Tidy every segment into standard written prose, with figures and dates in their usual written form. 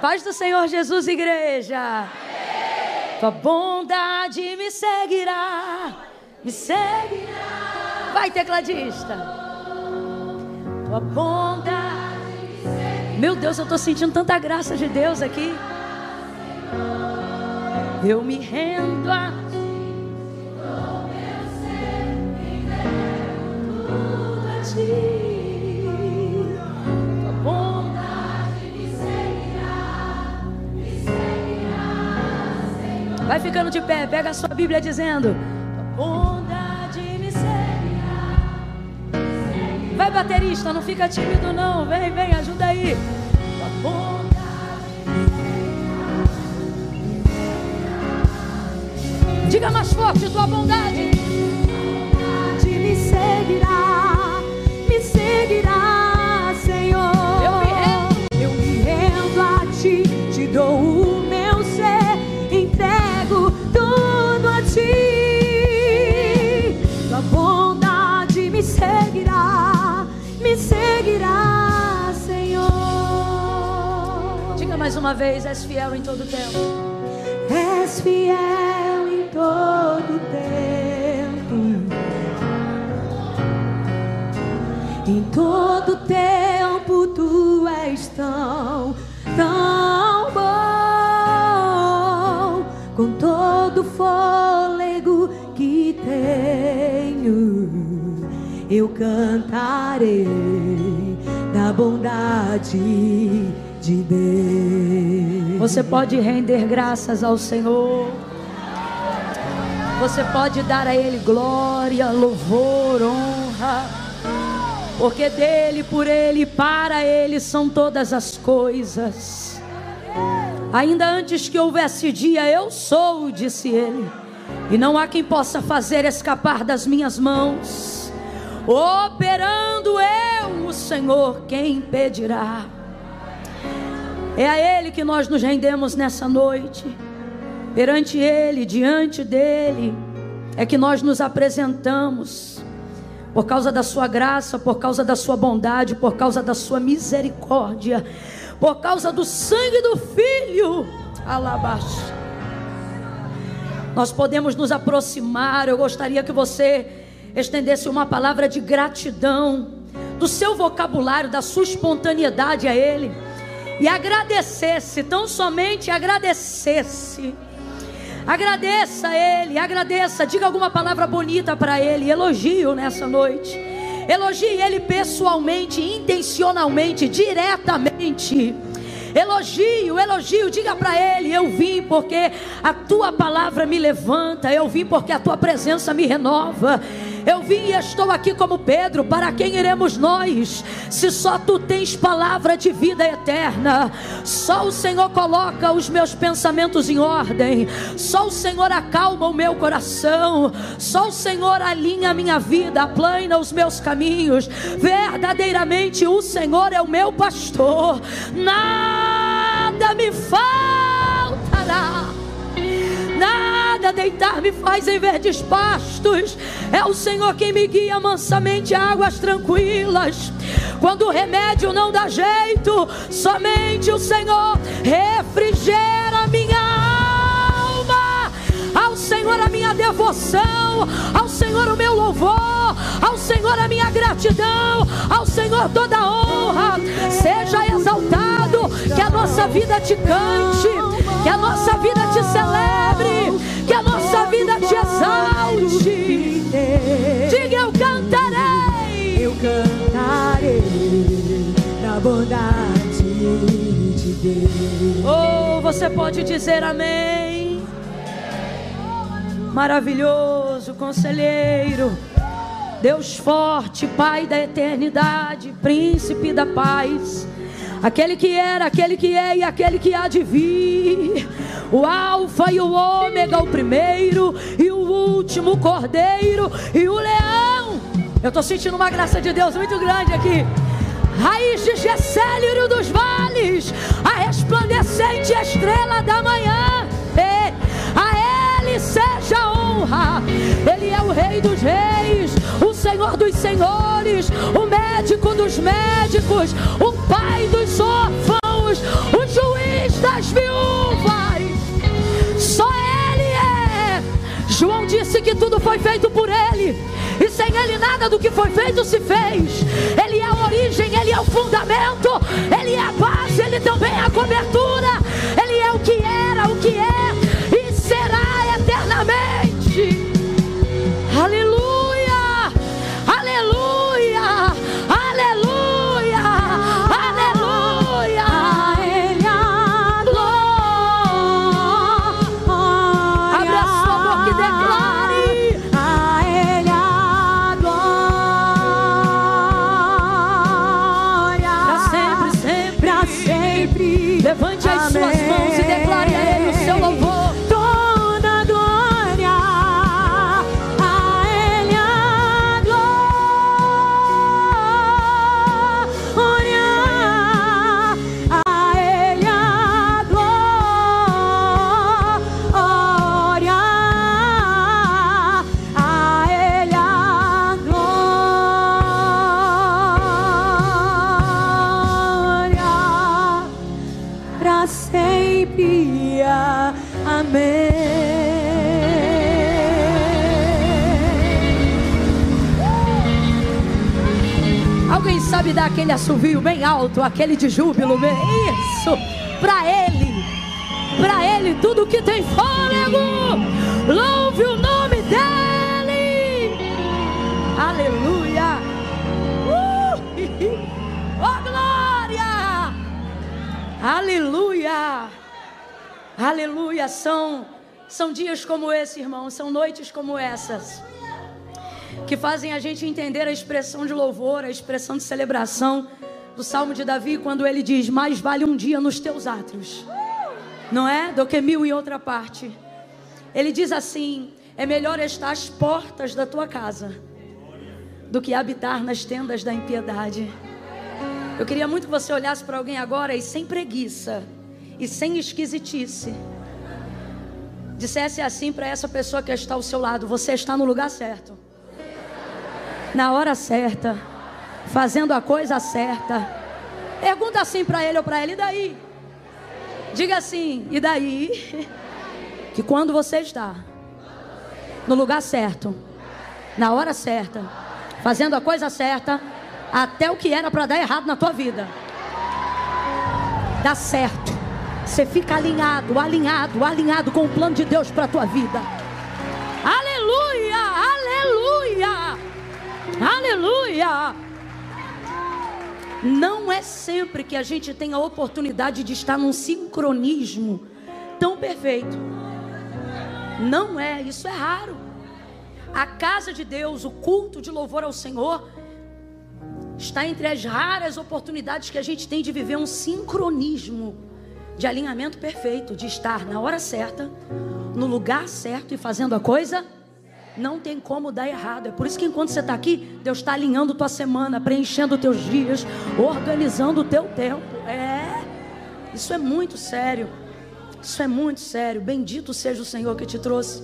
Paz do Senhor Jesus, igreja. Tua bondade me seguirá, me seguirá. Vai, tecladista. Tua bondade me seguirá. Meu Deus, eu estou sentindo tanta graça de Deus aqui. Eu me rendo a ti, com meu ser, entrego tudo a ti. Vai ficando de pé, pega a sua Bíblia dizendo: tua bondade me seguirá. Vai, baterista, não fica tímido não. Vem, vem, ajuda aí. Tua bondade me seguirá. Diga mais forte, tua bondade. Tua bondade me seguirá, Senhor. Eu me rendo a ti, te dou o meu ser, entrego tudo a ti. Tua bondade me seguirá, Senhor. Diga mais uma vez: és fiel em todo tempo. És fiel em todo tempo. Em todo tempo tu és tão bom. Com todo fôlego que tenho, eu cantarei da bondade de Deus. Você pode render graças ao Senhor. Você pode dar a Ele glória, louvor, honra, porque dele, por Ele, para Ele são todas as coisas. Ainda antes que houvesse dia, eu sou, disse ele, e não há quem possa fazer escapar das minhas mãos. Operando eu, o Senhor, quem impedirá? É a Ele que nós nos rendemos nessa noite. Perante Ele, diante dEle, é que nós nos apresentamos. Por causa da sua graça, por causa da sua bondade, por causa da sua misericórdia, por causa do sangue do Filho, alabaste. Nós podemos nos aproximar. Eu gostaria que você estendesse uma palavra de gratidão do seu vocabulário, da sua espontaneidade a Ele, e agradecesse, tão somente agradecesse. Agradeça a Ele, agradeça, diga alguma palavra bonita para Ele, elogio nessa noite. Elogie Ele pessoalmente, intencionalmente, diretamente. Elogio, diga para Ele: eu vim porque a tua palavra me levanta, eu vim porque a tua presença me renova. Eu vim e estou aqui como Pedro. Para quem iremos nós, se só tu tens palavra de vida eterna? Só o Senhor coloca os meus pensamentos em ordem, só o Senhor acalma o meu coração, só o Senhor alinha a minha vida, aplana os meus caminhos. Verdadeiramente o Senhor é o meu pastor, nada me faltará. Nada deitar me faz em verdes pastos. É o Senhor quem me guia mansamente a águas tranquilas. Quando o remédio não dá jeito, somente o Senhor refrigera a minha alma. Ao Senhor a minha devoção, ao Senhor o meu louvor, ao Senhor a minha gratidão, ao Senhor toda a honra. Seja exaltado, que a nossa vida te cante, que a nossa vida te celebre, que a nossa vida te exalte. Diga: eu cantarei da bondade de Deus. Oh, você pode dizer amém. Maravilhoso conselheiro, Deus forte, Pai da eternidade, príncipe da paz, aquele que era, aquele que é e aquele que há de vir, o alfa e o ômega, o primeiro e o último, o cordeiro e o leão. Eu estou sentindo uma graça de Deus muito grande aqui. Raiz de Jessé, lírio dos vales, a resplandecente estrela da manhã. A Ele seja a honra. Ele é o Rei dos reis, o Senhor dos senhores, o médico dos médicos, o Pai dos órfãos. nada do que foi feito se fez. Ele é a origem, Ele é o fundamento, Ele é a base, Ele também é a cobertura. Ele é o que era, o que é e será eternamente. Aleluia, aleluia, aleluia, aleluia. A Ele a glória. Abra sua boca e declare: a Ele a glória. Pra sempre, sempre, pra sempre. Levante as suas mãos e declare a Ele o seu louvor. Alguém sabe dar aquele assovio bem alto, aquele de júbilo? Isso, para Ele tudo que tem fôlego, louve o nome dEle. Aleluia. Oh glória, aleluia, aleluia. São dias como esse, irmãos, são noites como essas que fazem a gente entender a expressão de louvor, a expressão de celebração do Salmo de Davi, quando ele diz: mais vale um dia nos teus átrios, não é? Do que 1000 em outra parte. Ele diz assim: é melhor estar às portas da tua casa do que habitar nas tendas da impiedade. Eu queria muito que você olhasse para alguém agora e sem preguiça e sem esquisitice dissesse assim para essa pessoa que está ao seu lado: você está no lugar certo, na hora certa, fazendo a coisa certa. Pergunta assim para ele ou para ela: e daí? Diga assim: e daí? Que quando você está no lugar certo, na hora certa, fazendo a coisa certa, até o que era para dar errado na tua vida dá certo. Você fica alinhado com o plano de Deus para a tua vida. Aleluia, aleluia, aleluia. Não é sempre que a gente tem a oportunidade de estar num sincronismo tão perfeito. Não é, isso é raro. A casa de Deus, o culto de louvor ao Senhor, está entre as raras oportunidades que a gente tem de viver um sincronismo de alinhamento perfeito, de estar na hora certa, no lugar certo e fazendo a coisa. Não tem como dar errado. É por isso que enquanto você está aqui, Deus está alinhando tua semana, preenchendo teus dias, organizando o teu tempo. Isso é muito sério. Isso é muito sério. Bendito seja o Senhor que te trouxe,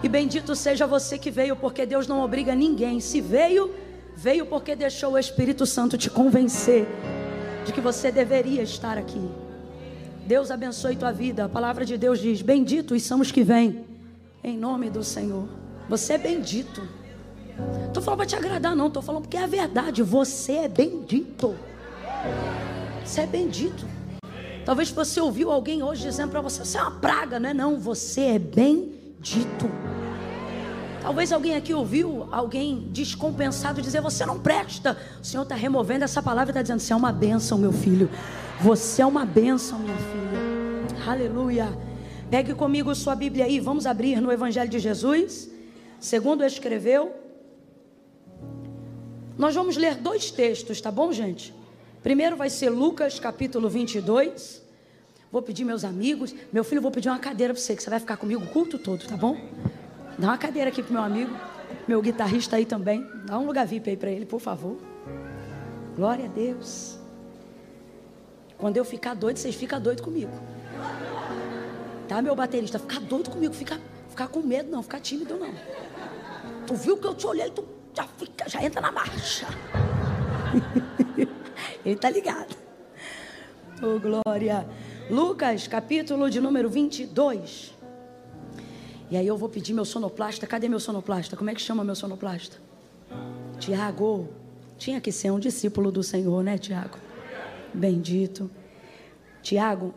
e bendito seja você que veio, porque Deus não obriga ninguém. Se veio, veio porque deixou o Espírito Santo te convencer de que você deveria estar aqui. Deus abençoe tua vida. A palavra de Deus diz: benditos são os que vêm em nome do Senhor. Você é bendito. Não estou falando para te agradar, não. Estou falando porque é a verdade. Você é bendito. Você é bendito. Talvez você ouviu alguém hoje dizendo para você: você é uma praga, não é? Não, você é bendito. Talvez alguém aqui ouviu alguém descompensado dizer: você não presta. O Senhor está removendo essa palavra e está dizendo: você é uma bênção, meu filho. Você é uma bênção, minha filha. Aleluia. Pegue comigo sua Bíblia aí. Vamos abrir no Evangelho de Jesus, segundo escreveu. Nós vamos ler 2 textos, tá bom, gente? Primeiro vai ser Lucas capítulo 22. Vou pedir meus amigos. Meu filho, vou pedir uma cadeira para você, que você vai ficar comigo o culto todo, tá bom? Dá uma cadeira aqui pro meu amigo, meu guitarrista aí também. Dá um lugar VIP aí para ele, por favor. Glória a Deus. Quando eu ficar doido, vocês ficam doidos comigo. Tá, meu baterista? Ficar doido comigo, ficar com medo não, ficar tímido não. Tu viu que eu te olhei, tu já entra na marcha. Ele tá ligado. Oh, glória. Lucas, capítulo de número 22. E aí eu vou pedir meu sonoplasta. Cadê meu sonoplasta? Como é que chama meu sonoplasta? Tiago, tinha que ser um discípulo do Senhor, né, Tiago? Bendito. Tiago,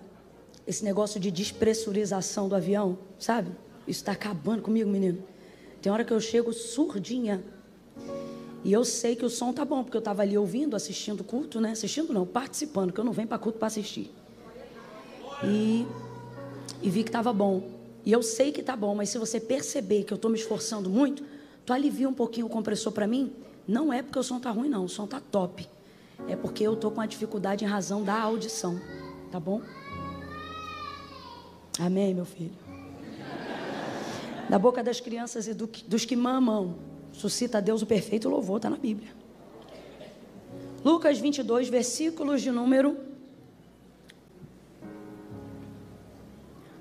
esse negócio de despressurização do avião, sabe? Isso está acabando comigo, menino. Tem hora que eu chego surdinha. E eu sei que o som tá bom, porque eu estava ali ouvindo, assistindo culto, né? Assistindo não, participando, que eu não venho para culto para assistir. E vi que estava bom. E eu sei que está bom, mas se você perceber que eu estou me esforçando muito, tu alivia um pouquinho o compressor para mim. Não é porque o som tá ruim, não. O som tá top. É porque eu estou com a dificuldade em razão da audição. Tá bom? Amém, meu filho? Da boca das crianças e dos que mamam, suscita a Deus o perfeito louvor, está na Bíblia. Lucas 22, versículos de número...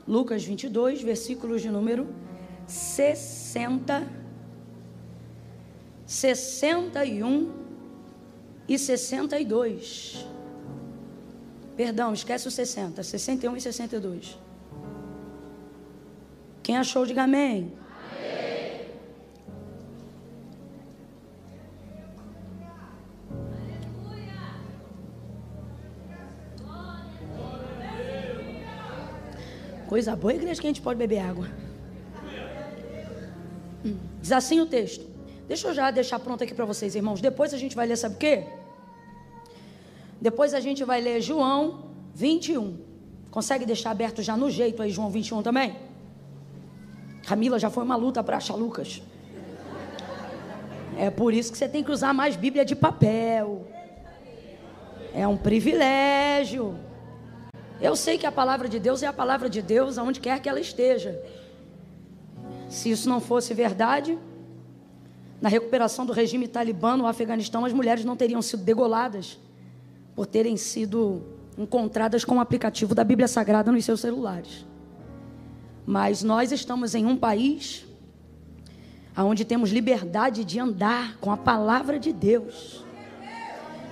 Lucas 22, versículos de número 60, 61 e 62. Perdão, esquece o 60, 61 e 62. Quem achou, diga amém. Amém. Coisa boa, igreja, que a gente pode beber água. Diz assim o texto. Deixa eu já deixar pronto aqui para vocês, irmãos. Depois a gente vai ler, sabe o quê? Depois a gente vai ler João 21. Consegue deixar aberto já no jeito aí, João 21 também? Camila, já foi uma luta para achar Lucas. É por isso que você tem que usar mais Bíblia de papel. É um privilégio. Eu sei que a palavra de Deus é a palavra de Deus aonde quer que ela esteja. Se isso não fosse verdade, na recuperação do regime talibã no Afeganistão, as mulheres não teriam sido degoladas por terem sido encontradas com o aplicativo da Bíblia Sagrada nos seus celulares. Mas nós estamos em um país onde temos liberdade de andar com a palavra de Deus.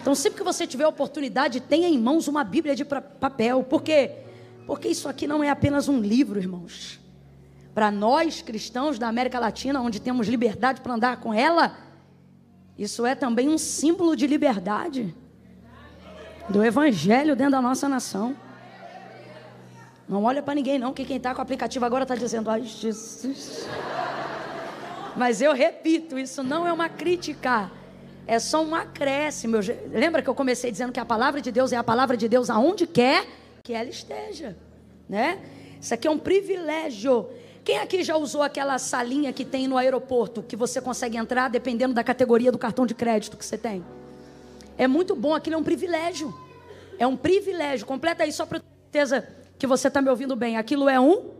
Então, sempre que você tiver a oportunidade, tenha em mãos uma Bíblia de papel. Por quê? Porque isso aqui não é apenas um livro, irmãos. Para nós, cristãos da América Latina, onde temos liberdade para andar com ela, isso é também um símbolo de liberdade do Evangelho dentro da nossa nação. Não olha para ninguém não, que quem está com o aplicativo agora está dizendo, ai Jesus. Mas eu repito, isso não é uma crítica, é só um acréscimo. Lembra que eu comecei dizendo que a palavra de Deus é a palavra de Deus aonde quer que ela esteja, né? Isso aqui é um privilégio. Quem aqui já usou aquela salinha que tem no aeroporto, que você consegue entrar dependendo da categoria do cartão de crédito que você tem? É muito bom, aquilo é um privilégio. É um privilégio. Completa aí só para ter certeza que você está me ouvindo bem. Aquilo é um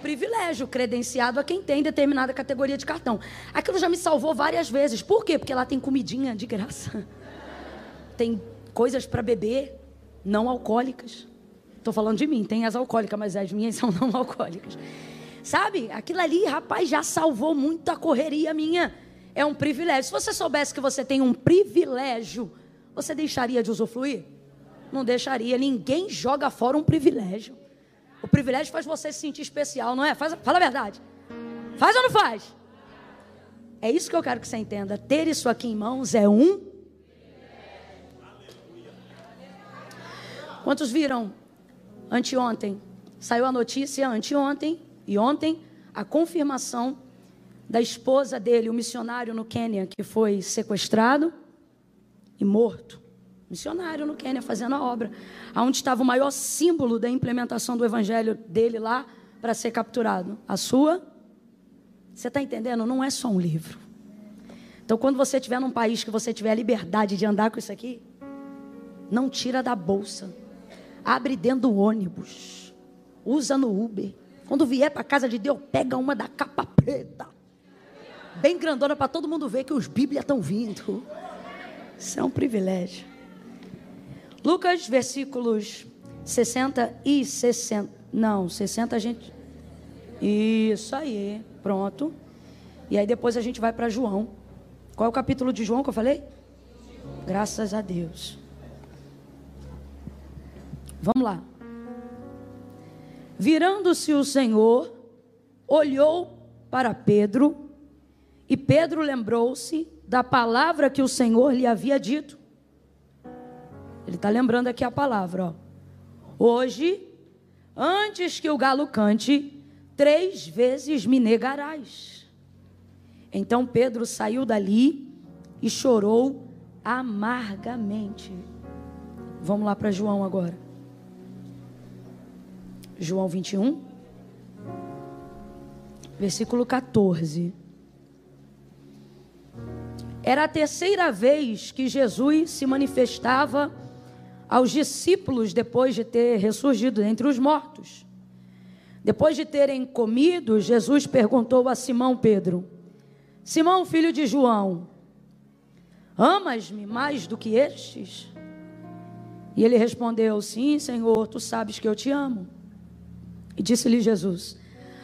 privilégio credenciado a quem tem determinada categoria de cartão. Aquilo já me salvou várias vezes. Por quê? Porque lá tem comidinha de graça. Tem coisas para beber não alcoólicas. Estou falando de mim, tem as alcoólicas, mas as minhas são não alcoólicas. Sabe? Aquilo ali, rapaz, já salvou muito a correria minha. É um privilégio. Se você soubesse que você tem um privilégio, você deixaria de usufruir? Não deixaria. Ninguém joga fora um privilégio. O privilégio faz você se sentir especial, não é? Fala a verdade. Faz ou não faz? É isso que eu quero que você entenda. Ter isso aqui em mãos é um... Quantos viram anteontem? Saiu a notícia anteontem e ontem a confirmação da esposa dele, o missionário no Quênia, que foi sequestrado e morto. Missionário no Quênia, fazendo a obra, onde estava o maior símbolo da implementação do evangelho dele lá, para ser capturado. A sua, você está entendendo? Não é só um livro. Então, quando você estiver num país que você tiver a liberdade de andar com isso aqui, não tira da bolsa, abre dentro do ônibus, usa no Uber. Quando vier para a casa de Deus, pega uma da capa preta, bem grandona, para todo mundo ver que os Bíblias estão vindo. Isso é um privilégio. Lucas, versículos 60 e 60. Não, 60 a gente... Isso aí, pronto. E aí depois a gente vai para João. Qual é o capítulo de João que eu falei? Graças a Deus. Vamos lá. Virando-se o Senhor, olhou para Pedro, e Pedro lembrou-se da palavra que o Senhor lhe havia dito. Ele está lembrando aqui a palavra, ó. Hoje, antes que o galo cante, 3 vezes me negarás. Então Pedro saiu dali e chorou amargamente. Vamos lá para João agora. João 21, versículo 14. Era a 3ª vez que Jesus se manifestava aos discípulos depois de ter ressurgido entre os mortos. Depois de terem comido, Jesus perguntou a Simão Pedro: Simão, filho de João, amas-me mais do que estes? E ele respondeu: sim, Senhor, tu sabes que eu te amo. E disse-lhe Jesus: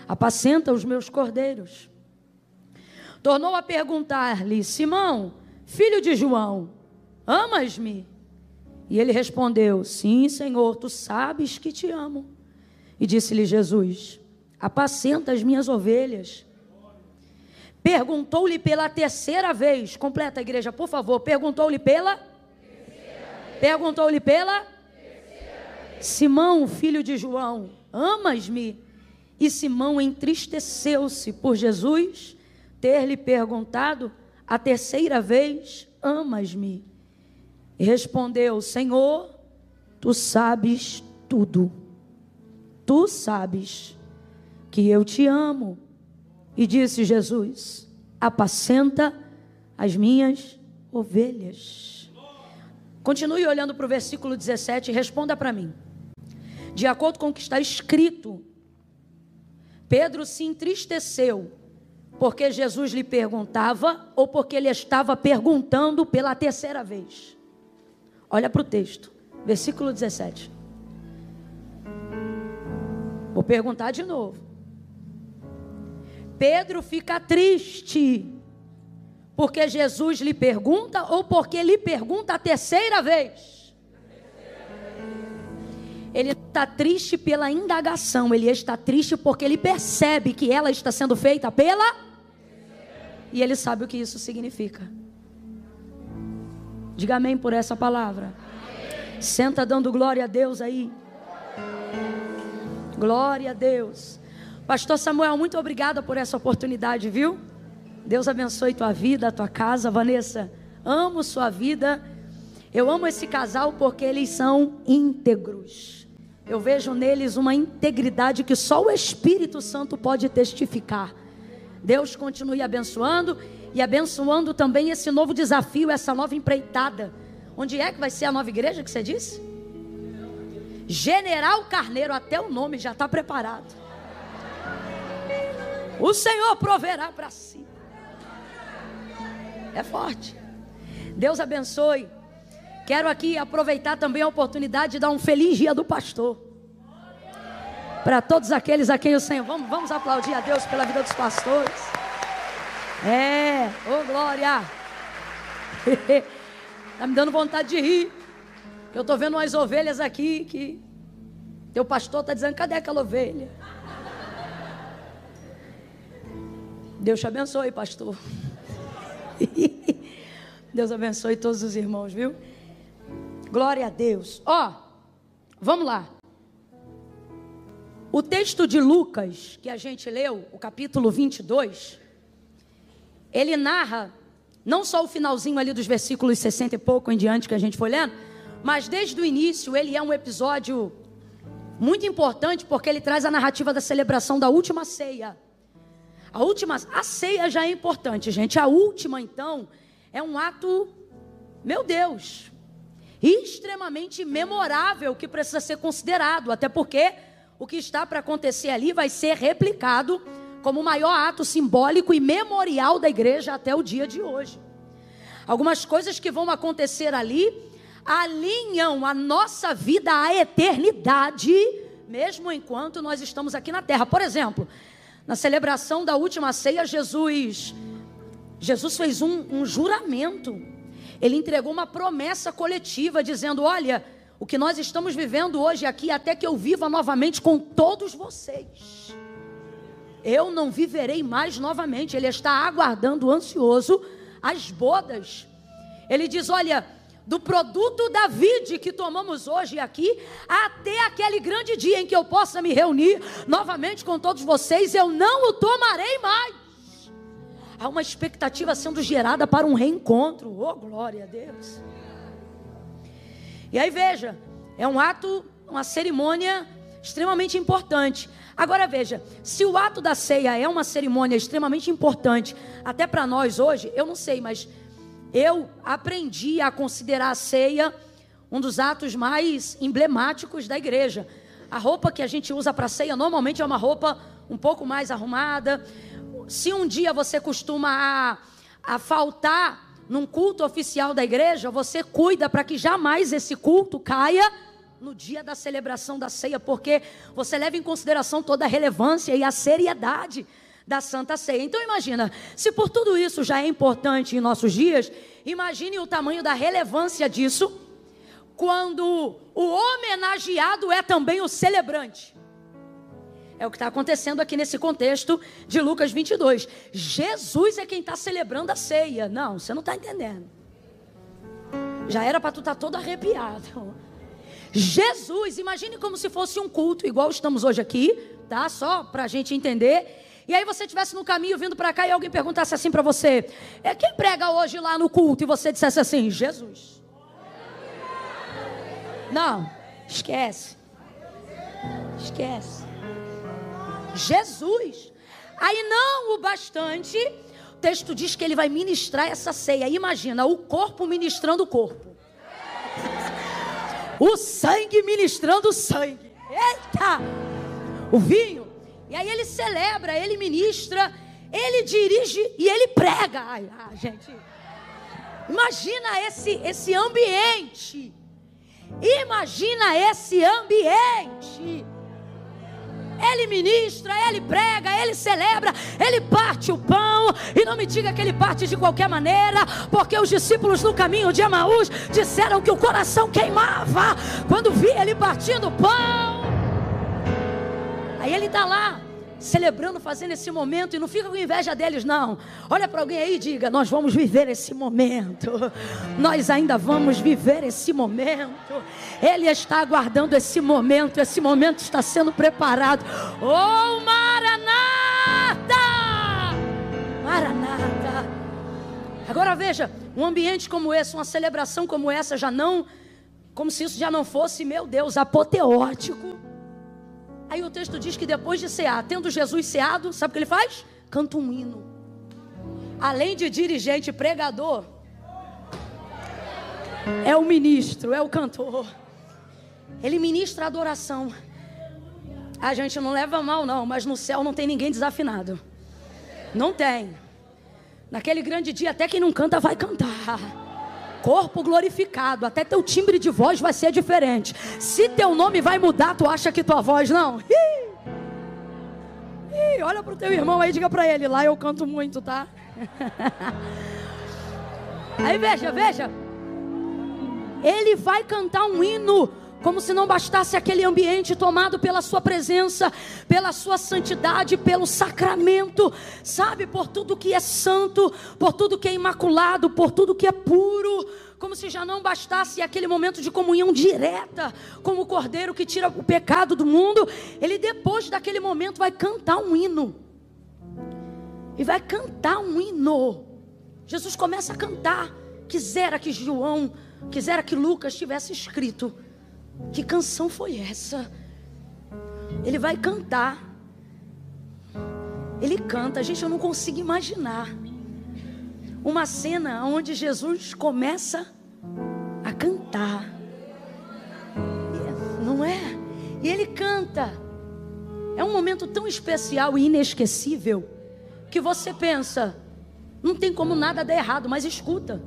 apacenta os meus cordeiros. Tornou a perguntar-lhe: Simão, filho de João, amas-me? E ele respondeu: sim, Senhor, tu sabes que te amo. E disse-lhe Jesus: apacenta as minhas ovelhas. Perguntou-lhe pela 3ª vez. Completa, igreja, por favor. Perguntou-lhe pela? Perguntou-lhe pela? Simão, filho de João, amas-me? E Simão entristeceu-se por Jesus ter lhe perguntado a 3ª vez: amas-me? E respondeu: Senhor, tu sabes tudo. Tu sabes que eu te amo. E disse Jesus: apacenta as minhas ovelhas. Continue olhando para o versículo 17 e responda para mim. De acordo com o que está escrito, Pedro se entristeceu porque Jesus lhe perguntava ou porque ele estava perguntando pela 3ª vez? Olha para o texto, versículo 17. Vou perguntar de novo. Pedro fica triste porque Jesus lhe pergunta ou porque lhe pergunta a 3ª vez? Ele está triste pela indagação, ele está triste porque ele percebe que ela está sendo feita pela... E ele sabe o que isso significa. Diga amém por essa palavra. Senta dando glória a Deus aí. Glória a Deus. Pastor Samuel, muito obrigada por essa oportunidade, viu? Deus abençoe tua vida, a tua casa. Vanessa, amo sua vida. Eu amo esse casal porque eles são íntegros. Eu vejo neles uma integridade que só o Espírito Santo pode testificar. Deus continue abençoando e abençoando também esse novo desafio, essa nova empreitada. Onde é que vai ser a nova igreja que você disse? General Carneiro, até o nome já está preparado. O Senhor proverá para si. É forte. Deus abençoe. Quero aqui aproveitar também a oportunidade de dar um feliz dia do pastor. Para todos aqueles a quem o Senhor... Vamos aplaudir a Deus pela vida dos pastores. Ô glória. Está me dando vontade de rir. Eu estou vendo umas ovelhas aqui que... Teu pastor está dizendo: cadê aquela ovelha? Deus te abençoe, pastor. Deus abençoe todos os irmãos, viu? Glória a Deus. Vamos lá. O texto de Lucas, que a gente leu, o capítulo 22, ele narra, não só o finalzinho ali dos versículos 60 e pouco em diante que a gente foi lendo, mas desde o início ele é um episódio muito importante, porque ele traz a narrativa da celebração da última ceia. A ceia já é importante, gente. A última, então, é um ato, meu Deus, extremamente memorável, que precisa ser considerado, até porque o que está para acontecer ali vai ser replicado como o maior ato simbólico e memorial da igreja até o dia de hoje. Algumas coisas que vão acontecer ali alinham a nossa vida à eternidade, mesmo enquanto nós estamos aqui na terra. Por exemplo, na celebração da última ceia, Jesus fez um juramento. Ele entregou uma promessa coletiva, dizendo: olha, o que nós estamos vivendo hoje aqui, até que eu viva novamente com todos vocês, eu não viverei mais novamente. Ele está aguardando, ansioso, as bodas. Ele diz, olha, do produto da vide que tomamos hoje aqui, até aquele grande dia em que eu possa me reunir novamente com todos vocês, eu não o tomarei mais. Há uma expectativa sendo gerada para um reencontro. Oh, glória a Deus. E aí veja, é um ato, uma cerimônia extremamente importante. Agora veja, se o ato da ceia é uma cerimônia extremamente importante, até para nós hoje, eu não sei, mas eu aprendi a considerar a ceia um dos atos mais emblemáticos da igreja. A roupa que a gente usa para a ceia normalmente é uma roupa um pouco mais arrumada. Se um dia você costuma a faltar num culto oficial da igreja, você cuida para que jamais esse culto caia no dia da celebração da ceia, porque você leva em consideração toda a relevância e a seriedade da Santa Ceia. Então imagina, se por tudo isso já é importante em nossos dias, imagine o tamanho da relevância disso, quando o homenageado é também o celebrante. É o que está acontecendo aqui nesse contexto de Lucas 22. Jesus é quem está celebrando a ceia. Não, você não está entendendo. Já era para tu estar todo arrepiado. Jesus, imagine como se fosse um culto, igual estamos hoje aqui, tá? Só para a gente entender. E aí você estivesse no caminho vindo para cá e alguém perguntasse assim para você, quem prega hoje lá no culto? E você dissesse assim, Jesus. Não, esquece. Esquece. Jesus. Aí não o bastante, o texto diz que ele vai ministrar essa ceia. Imagina, o corpo ministrando o corpo. O sangue ministrando o sangue. Eita! O vinho. E aí ele celebra, ele ministra, ele dirige e ele prega. Ai, gente. Imagina esse ambiente. Imagina esse ambiente. Ele ministra, ele prega, ele celebra, ele parte o pão. E não me diga que ele parte de qualquer maneira, porque os discípulos no caminho de Emaús disseram que o coração queimava quando via ele partindo o pão. Aí ele está lá, celebrando, fazendo esse momento. E não fica com inveja deles, não. Olha para alguém aí e diga, nós vamos viver esse momento. Nós ainda vamos viver esse momento. Ele está aguardando esse momento. Esse momento está sendo preparado. Oh, Maranata! Maranata! Agora veja, um ambiente como esse, uma celebração como essa, já não, como se isso já não fosse, meu Deus, apoteótico. Aí o texto diz que depois de cear, tendo Jesus ceado, sabe o que ele faz? Canta um hino. Além de dirigente, pregador, é o ministro, é o cantor. Ele ministra a adoração. A gente não leva mal não, mas no céu não tem ninguém desafinado. Não tem. Naquele grande dia até quem não canta vai cantar. Corpo glorificado, até teu timbre de voz vai ser diferente. Se teu nome vai mudar, tu acha que tua voz não? Olha pro teu irmão aí, diga pra ele, lá eu canto muito, tá? Aí veja. Ele vai cantar um hino, como se não bastasse aquele ambiente tomado pela sua presença, pela sua santidade, pelo sacramento, sabe, por tudo que é santo, por tudo que é imaculado, por tudo que é puro, como se já não bastasse aquele momento de comunhão direta, como o cordeiro que tira o pecado do mundo. Ele depois daquele momento vai cantar um hino, e vai cantar um hino. Jesus começa a cantar. Quisera que João, quisera que Lucas tivesse escrito. Que canção foi essa? Ele vai cantar. Ele canta. Gente, eu não consigo imaginar uma cena onde Jesus começa a cantar. Não é? E ele canta. É um momento tão especial e inesquecível que você pensa, não tem como nada dar errado, mas escuta,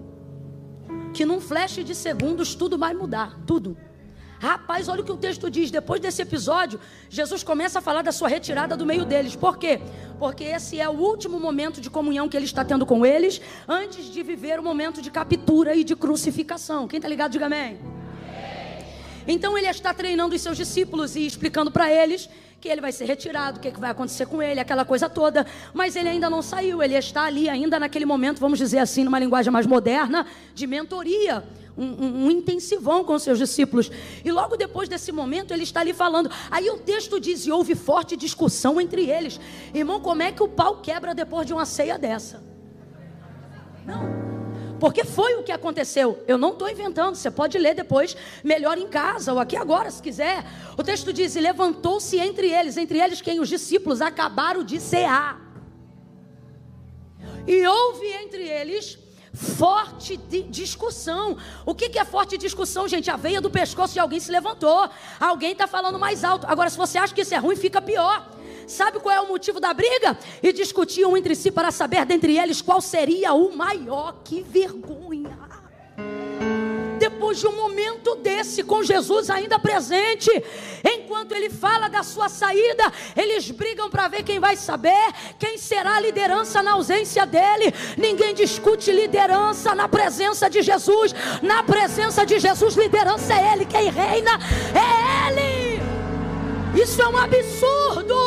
que num flash de segundos tudo vai mudar, tudo. Rapaz, olha o que o texto diz. Depois desse episódio, Jesus começa a falar da sua retirada do meio deles. Por quê? Porque esse é o último momento de comunhão que ele está tendo com eles, antes de viver o momento de captura e de crucificação. Quem está ligado, diga amém. Então ele está treinando os seus discípulos e explicando para eles que ele vai ser retirado, o que vai acontecer com ele, aquela coisa toda. Mas ele ainda não saiu, ele está ali ainda naquele momento, vamos dizer assim, numa linguagem mais moderna, de mentoria. Um intensivão com os seus discípulos. E logo depois desse momento ele está ali falando. Aí o texto diz: e houve forte discussão entre eles. Irmão, como é que o pau quebra depois de uma ceia dessa? Não, porque foi o que aconteceu. Eu não estou inventando, você pode ler depois melhor em casa ou aqui agora se quiser. O texto diz: e levantou-se entre eles quem? Os discípulos acabaram de cear. E houve entre eles forte discussão. O que é forte discussão, gente? A veia do pescoço de alguém se levantou. Alguém está falando mais alto. Agora, se você acha que isso é ruim, fica pior. Sabe qual é o motivo da briga? E discutiam entre si para saber dentre eles qual seria o maior. Que vergonha! Depois de um momento desse, com Jesus ainda presente, enquanto ele fala da sua saída, eles brigam para ver quem vai saber, quem será a liderança na ausência dele. Ninguém discute liderança na presença de Jesus. Na presença de Jesus, liderança é ele, quem reina é ele. Isso é um absurdo.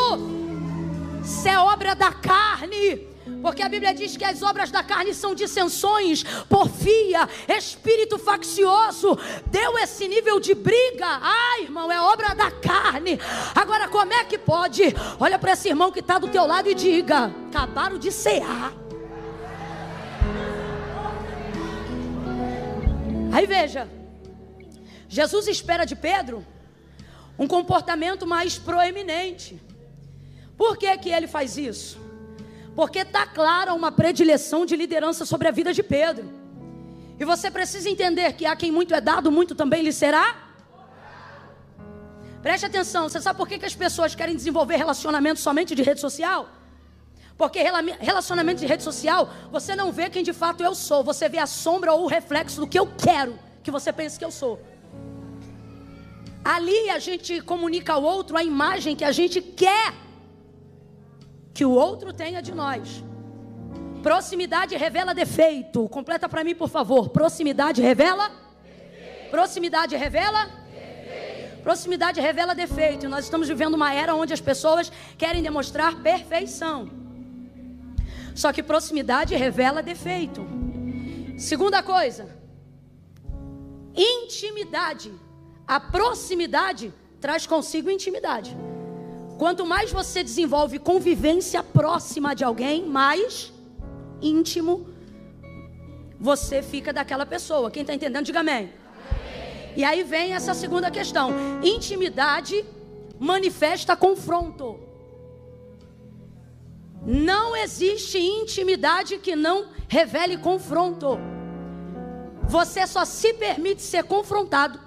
Isso é obra da carne. Porque a Bíblia diz que as obras da carne são dissensões, porfia, espírito faccioso. Deu esse nível de briga. Ai, irmão, é obra da carne. Agora, como é que pode? Olha para esse irmão que está do teu lado e diga: acabaram de cear. Aí veja, Jesus espera de Pedro um comportamento mais proeminente. Por que que ele faz isso? Porque está clara uma predileção de liderança sobre a vida de Pedro. E você precisa entender que a quem muito é dado, muito também lhe será. Preste atenção, você sabe por que as pessoas querem desenvolver relacionamento somente de rede social? Porque relacionamento de rede social, você não vê quem de fato eu sou. Você vê a sombra ou o reflexo do que eu quero que você pense que eu sou. Ali a gente comunica ao outro a imagem que a gente quer que o outro tenha de nós. Proximidade revela defeito. Completa para mim, por favor. Proximidade revela defeito. Proximidade revela defeito. Proximidade revela defeito. Nós estamos vivendo uma era onde as pessoas querem demonstrar perfeição. Só que proximidade revela defeito. Segunda coisa, intimidade. A proximidade traz consigo intimidade. Quanto mais você desenvolve convivência próxima de alguém, mais íntimo você fica daquela pessoa. Quem está entendendo, diga amém. Amém. E aí vem essa segunda questão. Intimidade manifesta confronto. Não existe intimidade que não revele confronto. Você só se permite ser confrontado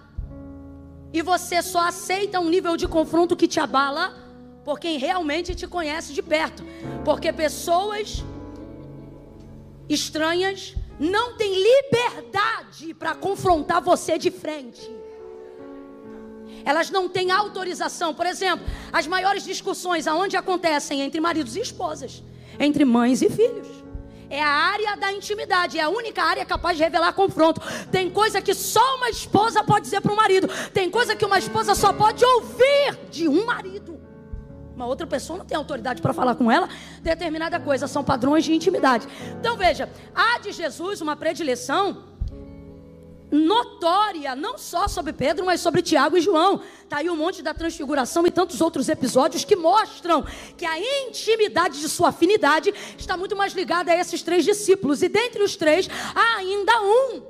e você só aceita um nível de confronto que te abala por quem realmente te conhece de perto. Porque pessoas estranhas não têm liberdade para confrontar você de frente. Elas não têm autorização. Por exemplo, as maiores discussões aonde acontecem entre maridos e esposas, entre mães e filhos. É a área da intimidade, é a única área capaz de revelar confronto. Tem coisa que só uma esposa pode dizer para um marido. Tem coisa que uma esposa só pode ouvir de um marido. Uma outra pessoa não tem autoridade para falar com ela determinada coisa. São padrões de intimidade. Então veja, há de Jesus uma predileção notória, não só sobre Pedro, mas sobre Tiago e João. Está aí o Monte da Transfiguração e tantos outros episódios que mostram que a intimidade de sua afinidade está muito mais ligada a esses três discípulos. E dentre os três, há ainda um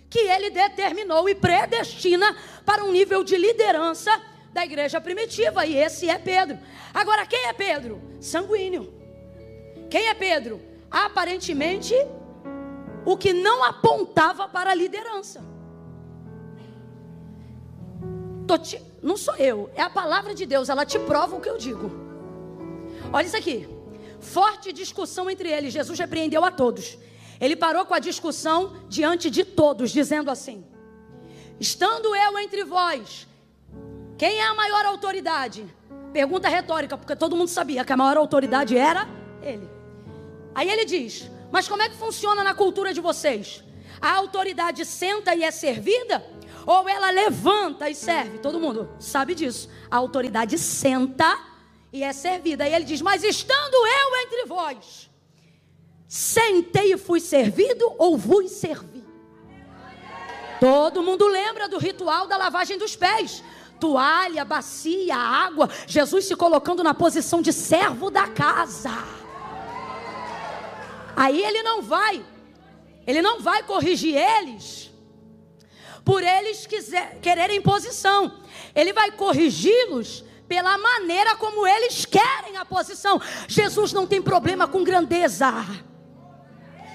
que ele determinou e predestina para um nível de liderança da igreja primitiva, e esse é Pedro. Agora, quem é Pedro? Sanguíneo. Quem é Pedro? Aparentemente, o que não apontava para a liderança. Não sou eu, é a palavra de Deus, ela te prova o que eu digo. Olha isso aqui. Forte discussão entre eles, Jesus repreendeu a todos. Ele parou com a discussão diante de todos, dizendo assim: estando eu entre vós, quem é a maior autoridade? Pergunta retórica, porque todo mundo sabia que a maior autoridade era ele. Aí ele diz: mas como é que funciona na cultura de vocês? A autoridade senta e é servida? ou ela levanta e serve. Todo mundo sabe disso. A autoridade senta e é servida. E ele diz: mas estando eu entre vós, sentei e fui servido ou vos servi? Todo mundo lembra do ritual da lavagem dos pés. Toalha, bacia, água. Jesus se colocando na posição de servo da casa. Aí ele não vai corrigir eles por eles quererem posição. Ele vai corrigi-los pela maneira como eles querem a posição. Jesus não tem problema com grandeza.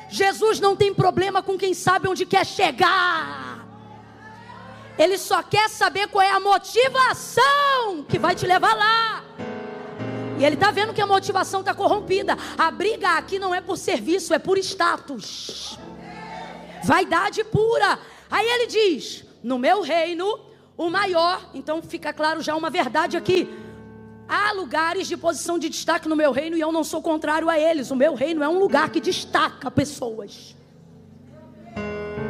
Jesus não tem problema com quem sabe onde quer chegar. Ele só quer saber qual é a motivação que vai te levar lá. E ele está vendo que a motivação está corrompida. A briga aqui não é por serviço, é por status. Vaidade pura. Aí ele diz: no meu reino, o maior. Então fica claro já uma verdade aqui. Há lugares de posição de destaque no meu reino e eu não sou contrário a eles. O meu reino é um lugar que destaca pessoas.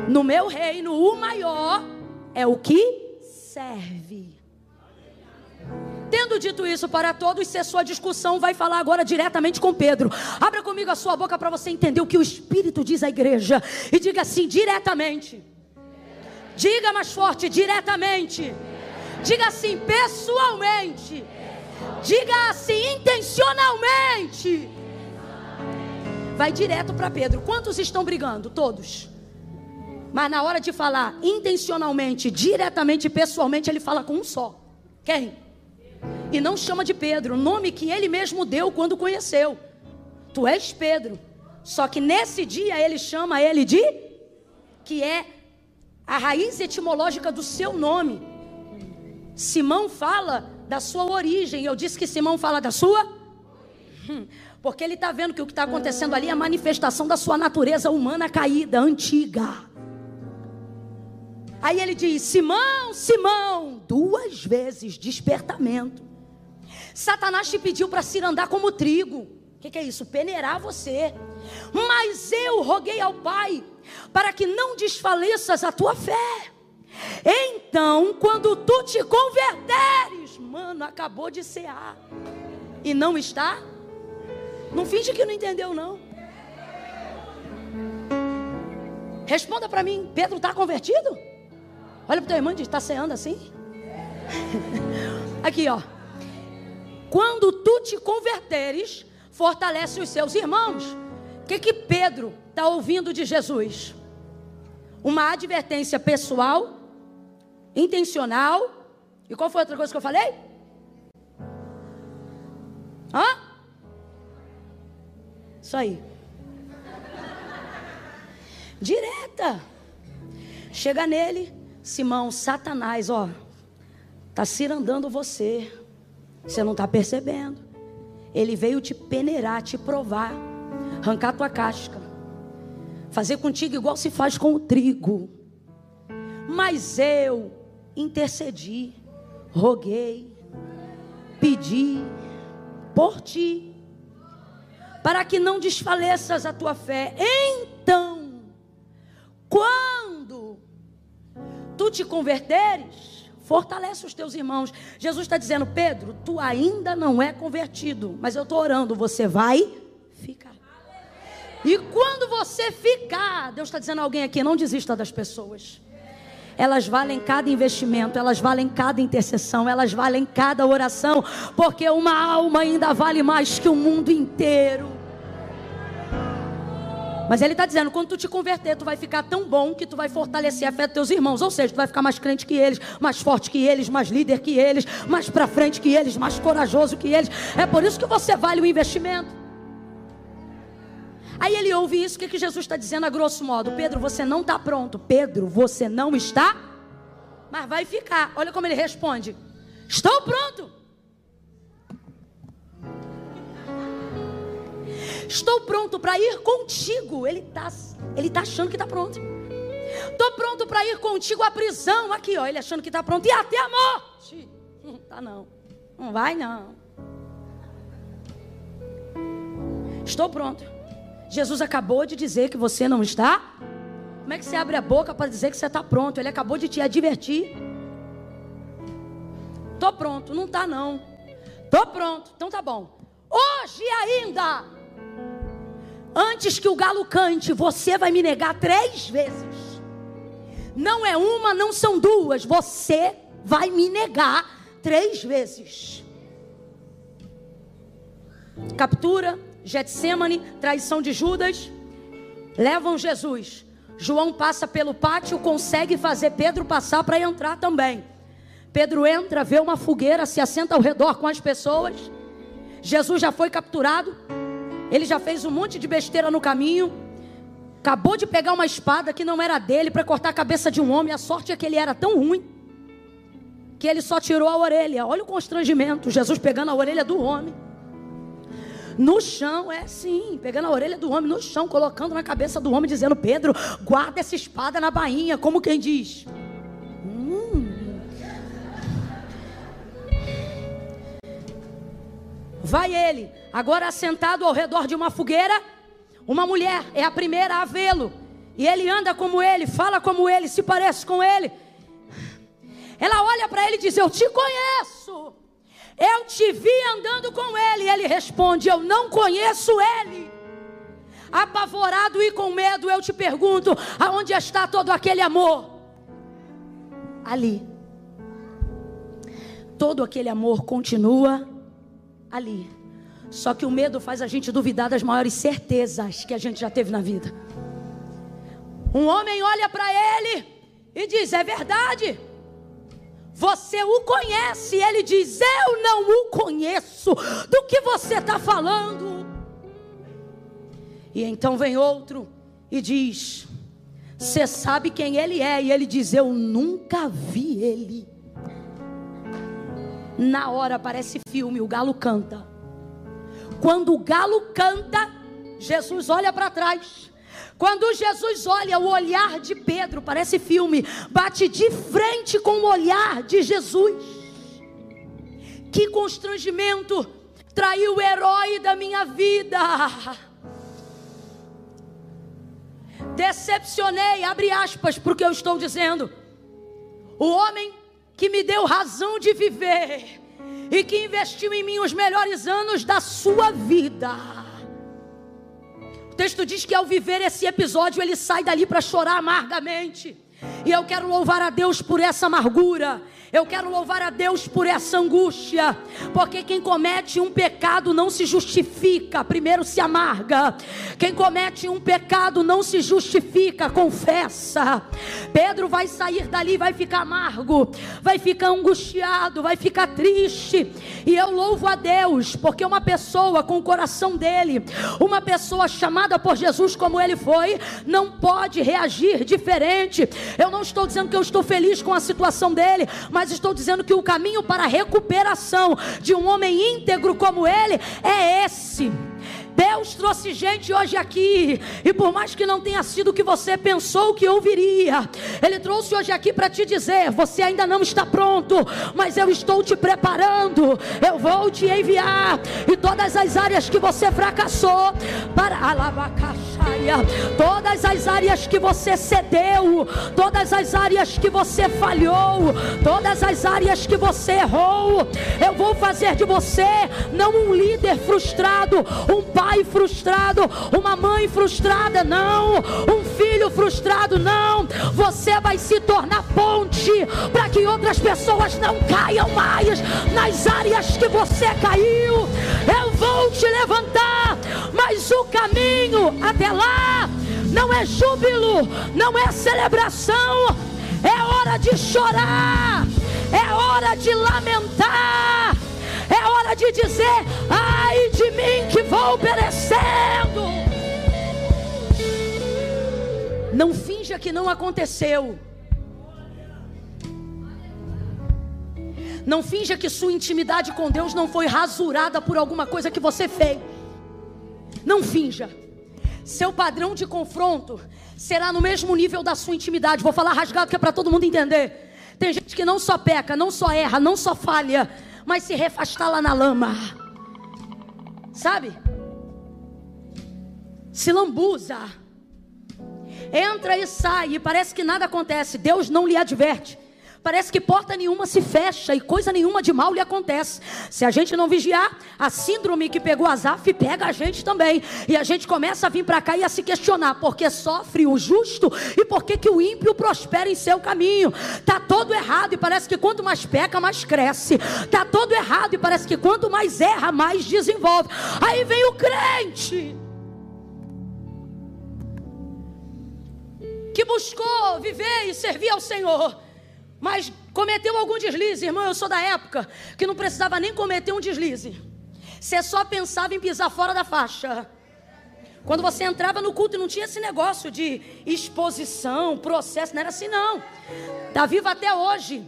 No meu reino, o maior é o que serve. Tendo dito isso para todos, cessou a discussão. Vai falar agora diretamente com Pedro. Abra comigo a sua boca para você entender o que o Espírito diz à igreja. E diga assim: diretamente. Diga mais forte: diretamente. Diga assim: pessoalmente. Diga assim: intencionalmente. Vai direto para Pedro. Quantos estão brigando? Todos. Mas na hora de falar intencionalmente, diretamente, pessoalmente, ele fala com um só. Quem? E não chama de Pedro, o nome que ele mesmo deu quando conheceu. Tu és Pedro. Só que nesse dia ele chama ele de, que é a raiz etimológica do seu nome. Simão fala da sua origem. Eu disse que Simão fala da sua? Porque ele está vendo que o que está acontecendo ali é a manifestação da sua natureza humana caída, antiga. Aí ele diz: Simão, Simão, 2 vezes despertamento. Satanás te pediu para se andar como trigo. O que é isso? Peneirar você. Mas eu roguei ao Pai para que não desfaleças a tua fé. Então, quando tu te converteres, mano, acabou de cear e não está? Não finge que não entendeu, não. Responda para mim: Pedro está convertido? Olha para o teu irmão e diz: está ceando assim? Aqui, ó. Quando tu te converteres, fortalece os seus irmãos. O que Pedro está ouvindo de Jesus? Uma advertência pessoal, intencional. E qual foi a outra coisa que eu falei? Isso aí. Direta. Chega nele: Simão, Satanás, ó, está cirandando você. Você não está percebendo. Ele veio te peneirar, te provar, arrancar tua casca, fazer contigo igual se faz com o trigo. Mas eu intercedi, roguei, pedi por ti, para que não desfaleças a tua fé. Então, quando tu te converteres, fortalece os teus irmãos. Jesus está dizendo: Pedro, tu ainda não é convertido, mas eu estou orando, você vai ficar. E quando você ficar, Deus está dizendo a alguém aqui: não desista das pessoas. Elas valem cada investimento, elas valem cada intercessão, elas valem cada oração, porque uma alma ainda vale mais que o mundo inteiro. Mas ele está dizendo: quando tu te converter, tu vai ficar tão bom que tu vai fortalecer a fé dos teus irmãos. Ou seja, tu vai ficar mais crente que eles, mais forte que eles, mais líder que eles, mais para frente que eles, mais corajoso que eles. É por isso que você vale o investimento. Aí ele ouve isso. O que Jesus está dizendo a grosso modo? Pedro, você não está pronto. Pedro, você não está, mas vai ficar. Olha como ele responde: estou pronto. Estou pronto para ir contigo. Ele tá achando que está pronto. Estou pronto para ir contigo à prisão. Aqui, ó, ele achando que está pronto. E até a morte. Tá não. Não vai não. Estou pronto. Jesus acabou de dizer que você não está Como é que você abre a boca para dizer que você está pronto? Ele acabou de te advertir. Tô pronto. Não tá não. Tô pronto. Então tá bom. Hoje ainda, antes que o galo cante, você vai me negar 3 vezes. Não é uma, não são 2. Você vai me negar 3 vezes. Captura, Getsêmani, traição de Judas. Levam Jesus. João passa pelo pátio, consegue fazer Pedro passar para entrar também. Pedro entra, vê uma fogueira, se assenta ao redor com as pessoas. Jesus já foi capturado. Ele já fez um monte de besteira no caminho. Acabou de pegar uma espada que não era dele para cortar a cabeça de um homem. A sorte é que ele era tão ruim que ele só tirou a orelha. Olha o constrangimento, Jesus pegando a orelha do homem no chão, pegando a orelha do homem no chão, colocando na cabeça do homem, dizendo: Pedro, guarda essa espada na bainha, como quem diz. Vai ele, agora assentado ao redor de uma fogueira, uma mulher, é a primeira a vê-lo, e ele anda como ele, fala como ele, se parece com ele. Ela olha para ele e diz: eu te conheço, eu te vi andando com ele. E ele responde: eu não conheço ele. Apavorado e com medo, eu te pergunto: aonde está todo aquele amor? Ali. Todo aquele amor continua ali. Só que o medo faz a gente duvidar das maiores certezas que a gente já teve na vida. Um homem olha para ele e diz: é verdade, você o conhece. E ele diz: eu não o conheço. Do que você está falando? E então vem outro e diz: você sabe quem ele é? E ele diz: eu nunca vi ele. Na hora parece filme, o galo canta. Quando o galo canta, Jesus olha para trás. Quando Jesus olha, o olhar de Pedro, parece filme, bate de frente com o olhar de Jesus. Que constrangimento! Traiu o herói da minha vida. Decepcionei, abre aspas, porque eu estou dizendo. O homem que me deu razão de viver e que investiu em mim os melhores anos da sua vida. O texto diz que ao viver esse episódio, ele sai dali para chorar amargamente. E eu quero louvar a Deus por essa amargura. Eu quero louvar a Deus por essa angústia. Porque quem comete um pecado não se justifica, primeiro se amarga. Quem comete um pecado não se justifica, confessa. Pedro vai sair dali, vai ficar amargo, vai ficar angustiado, vai ficar triste. E eu louvo a Deus, porque uma pessoa com o coração dele, uma pessoa chamada por Jesus como ele foi, não pode reagir diferente. Eu não estou dizendo que eu estou feliz com a situação dele, mas estou dizendo que o caminho para a recuperação de um homem íntegro como ele é esse. Deus trouxe gente hoje aqui, e por mais que não tenha sido o que você pensou que ouviria, Ele trouxe hoje aqui para te dizer: você ainda não está pronto, mas eu estou te preparando, eu vou te enviar. E todas as áreas que você fracassou, para alabacaxaia, todas as áreas que você cedeu, todas as áreas que você falhou, todas as áreas que você errou, eu vou fazer de você não um líder frustrado, um pai frustrado, uma mãe frustrada, não, um filho frustrado, não. Você vai se tornar ponte para que outras pessoas não caiam mais nas áreas que você caiu. Eu vou te levantar, mas o caminho até lá não é júbilo, não é celebração, é hora de chorar, é hora de lamentar, é hora de dizer: ai de mim que vou perecendo. Não finja que não aconteceu. Não finja que sua intimidade com Deus não foi rasurada por alguma coisa que você fez. Não finja. Seu padrão de confronto será no mesmo nível da sua intimidade. Vou falar rasgado que é para todo mundo entender. Tem gente que não só peca, não só erra, não só falha, mas se refasta lá na lama, sabe? Se lambuza. entra e sai, e parece que nada acontece. Deus não lhe adverte. Parece que porta nenhuma se fecha e coisa nenhuma de mal lhe acontece. Se a gente não vigiar, a síndrome que pegou Asaf pega a gente também. E a gente começa a vir para cá e a se questionar: por que sofre o justo e por que o ímpio prospera em seu caminho? Está todo errado e parece que quanto mais peca, mais cresce. Está todo errado e parece que quanto mais erra, mais desenvolve. Aí vem o crente que buscou viver e servir ao Senhor, mas cometeu algum deslize. Irmão, eu sou da época que não precisava nem cometer um deslize. Você só pensava em pisar fora da faixa. Quando você entrava no culto e não tinha esse negócio de exposição, processo, não era assim não. Está viva até hoje.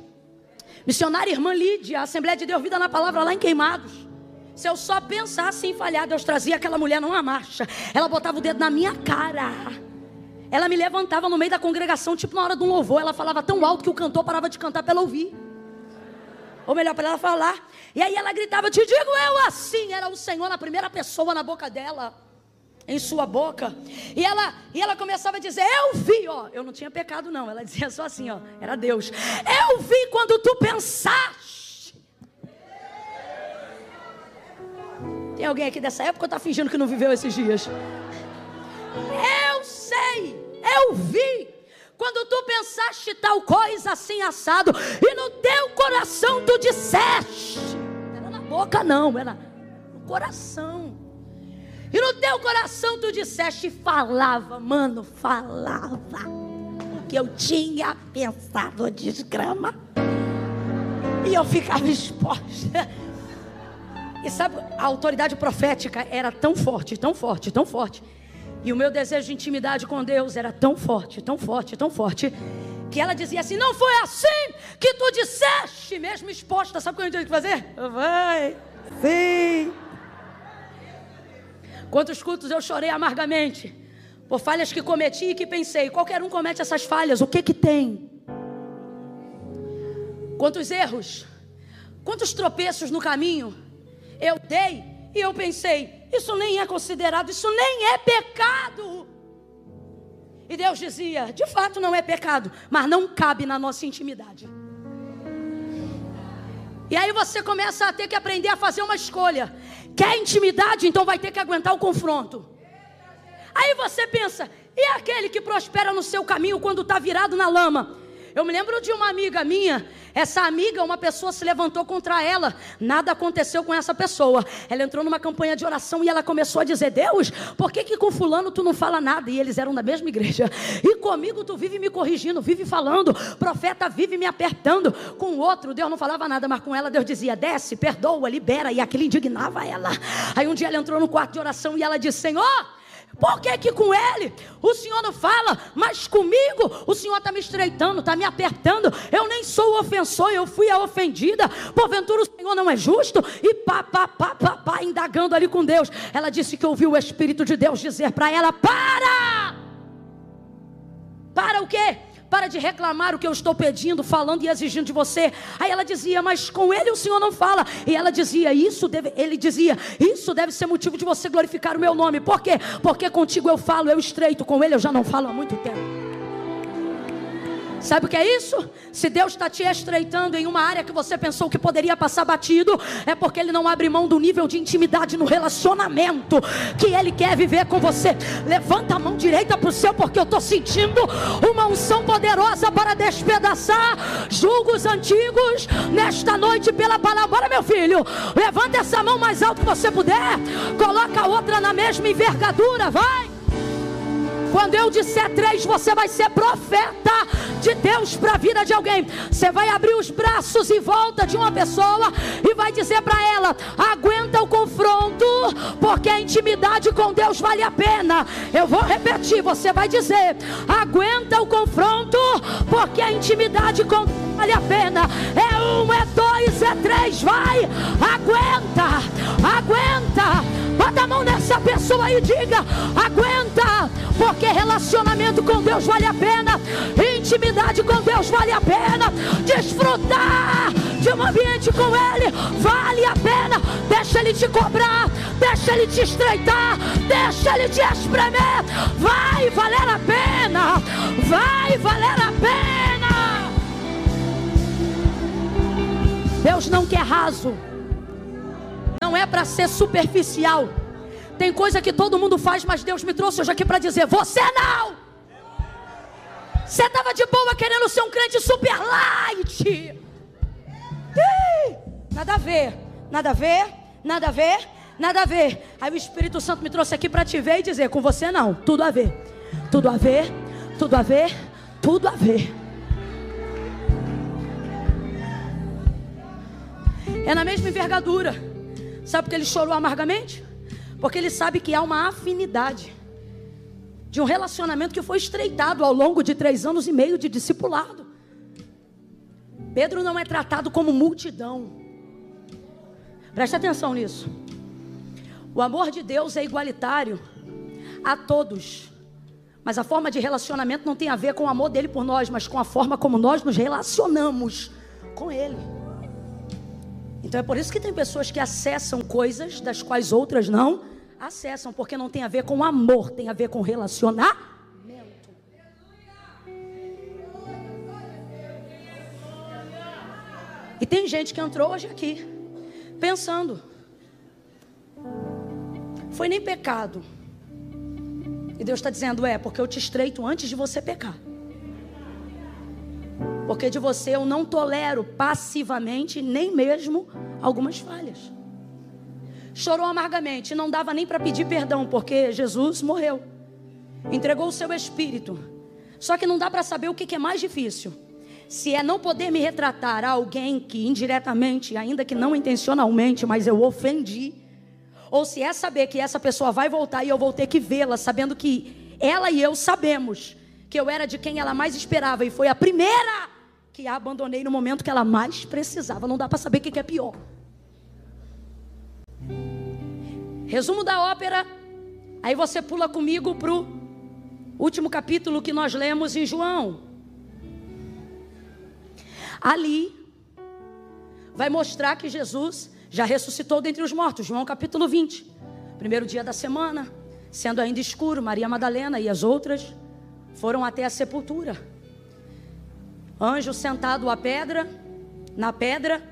Missionária irmã Lídia, Assembleia de Deus Vida na Palavra lá em Queimados. Se eu só pensasse em falhar, Deus trazia aquela mulher numa marcha. Ela botava o dedo na minha cara. Ela me levantava no meio da congregação, tipo na hora de um louvor. Ela falava tão alto que o cantor parava de cantar para ela ouvir. Ou melhor, para ela falar. E aí ela gritava: te digo eu assim. Era o Senhor na primeira pessoa na boca dela, em sua boca. E ela começava a dizer: eu vi, ó. Eu não tinha pecado não. Ela dizia só assim, ó. Era Deus. Eu vi quando tu pensaste. Tem alguém aqui dessa época ou está fingindo que não viveu esses dias? Eu sei, eu vi quando tu pensaste tal coisa assim assado, e no teu coração tu disseste. Era na boca não, era no coração. E no teu coração tu disseste, e falava, mano, falava o que eu tinha pensado, desgrama. E eu ficava exposta. E sabe, a autoridade profética era tão forte, tão forte, tão forte. E o meu desejo de intimidade com Deus era tão forte, tão forte, tão forte, que ela dizia assim: não foi assim que tu disseste, mesmo exposta. Sabe o que eu tenho que fazer? Vai, sim. Quantos cultos eu chorei amargamente por falhas que cometi e que pensei: qualquer um comete essas falhas, o que que tem? Quantos erros, quantos tropeços no caminho eu dei e eu pensei: isso nem é considerado, isso nem é pecado. E Deus dizia: de fato não é pecado, mas não cabe na nossa intimidade. E aí você começa a ter que aprender a fazer uma escolha. Quer intimidade? Então vai ter que aguentar o confronto. Aí você pensa: e aquele que prospera no seu caminho quando está virado na lama? Eu me lembro de uma amiga minha. Essa amiga, uma pessoa se levantou contra ela. Nada aconteceu com essa pessoa. Ela entrou numa campanha de oração e ela começou a dizer: Deus, por que com fulano tu não fala nada? E eles eram da mesma igreja. E comigo tu vive me corrigindo, vive falando. Profeta vive me apertando. Com o outro Deus não falava nada, mas com ela Deus dizia: desce, perdoa, libera. E aquilo indignava ela. Aí um dia ela entrou no quarto de oração e ela disse: Senhor, por que com ele o Senhor não fala, mas comigo o Senhor está me estreitando, está me apertando? Eu nem sou o ofensor, eu fui a ofendida. Porventura o Senhor não é justo? E pá, indagando ali com Deus. Ela disse que ouviu o Espírito de Deus dizer para ela: para o quê? Para de reclamar o que eu estou pedindo, falando e exigindo de você. Aí ela dizia: mas com ele o Senhor não fala. E ela dizia: ele dizia: isso deve ser motivo de você glorificar o meu nome. Por quê? Porque contigo eu falo, eu estreito, com ele eu já não falo há muito tempo. Sabe o que é isso? Se Deus está te estreitando em uma área que você pensou que poderia passar batido, é porque Ele não abre mão do nível de intimidade no relacionamento que Ele quer viver com você. Levanta a mão direita para o céu, porque eu estou sentindo uma unção poderosa para despedaçar julgos antigos nesta noite pela palavra. Bora, meu filho, levanta essa mão mais alto que você puder, coloca a outra na mesma envergadura, vai. Quando eu disser 3, você vai ser profeta de Deus para a vida de alguém. Você vai abrir os braços em volta de uma pessoa e vai dizer para ela: aguenta o confronto, porque a intimidade com Deus vale a pena. Eu vou repetir, você vai dizer: aguenta o confronto, porque a intimidade com Deus vale a pena. É 1, é 2, é 3, vai. Aguenta. Bota a mão nessa pessoa e diga: aguenta, porque relacionamento com Deus vale a pena, intimidade com Deus vale a pena, desfrutar de um ambiente com Ele, vale a pena. Deixa Ele te cobrar, deixa Ele te estreitar, deixa Ele te espremer. Vai valer a pena, vai valer a pena. Deus não quer raso, não é para ser superficial. Tem coisa que todo mundo faz, mas Deus me trouxe hoje aqui para dizer: você não. Você estava de boa querendo ser um crente super light. Nada a ver, nada a ver, nada a ver, nada a ver. Aí o Espírito Santo me trouxe aqui para te ver e dizer: com você não, tudo a ver. Tudo a ver, tudo a ver, tudo a ver. É na mesma envergadura. Sabe por que ele chorou amargamente? Porque ele sabe que há uma afinidade de um relacionamento que foi estreitado ao longo de 3 anos e meio de discipulado. Pedro não é tratado como multidão. Preste atenção nisso. O amor de Deus é igualitário a todos. Mas a forma de relacionamento não tem a ver com o amor dele por nós, mas com a forma como nós nos relacionamos com ele. Então é por isso que tem pessoas que acessam coisas das quais outras não acessam, porque não tem a ver com amor, tem a ver com relacionamento. E tem gente que entrou hoje aqui pensando: foi nem pecado. E Deus está dizendo: porque eu te estreito antes de você pecar. Porque de você eu não tolero passivamente nem mesmo algumas falhas. Chorou amargamente, não dava nem para pedir perdão, porque Jesus morreu, entregou o seu espírito. Só que não dá para saber o que é mais difícil: se é não poder me retratar a alguém que indiretamente, ainda que não intencionalmente, mas eu ofendi, ou se é saber que essa pessoa vai voltar e eu vou ter que vê-la, sabendo que ela e eu sabemos que eu era de quem ela mais esperava e foi a primeira que a abandonei no momento que ela mais precisava. Não dá para saber o que é pior. Resumo da ópera. Aí você pula comigo para o último capítulo que nós lemos em João. Ali vai mostrar que Jesus já ressuscitou dentre os mortos. João capítulo 20. Primeiro dia da semana, sendo ainda escuro, Maria Madalena e as outras foram até a sepultura. Anjo sentado na pedra,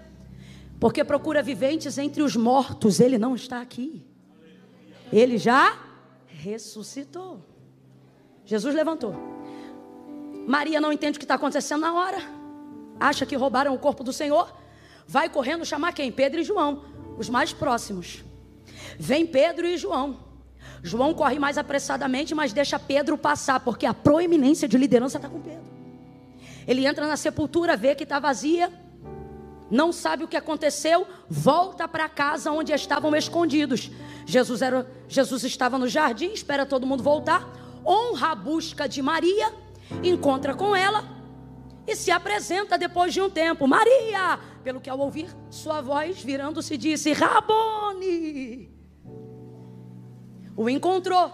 porque procura viventes entre os mortos. Ele não está aqui. Ele já ressuscitou. Jesus levantou. Maria não entende o que está acontecendo na hora. Acha que roubaram o corpo do Senhor. Vai correndo chamar quem? Pedro e João, os mais próximos. Vem Pedro e João. João corre mais apressadamente, mas deixa Pedro passar, porque a proeminência de liderança está com Pedro. Ele entra na sepultura, vê que está vazia, não sabe o que aconteceu, volta para casa onde estavam escondidos. Jesus estava no jardim, espera todo mundo voltar, honra a busca de Maria, encontra com ela e se apresenta depois de um tempo. Maria, pelo que ao ouvir sua voz, virando-se, disse: Rabone. O encontrou.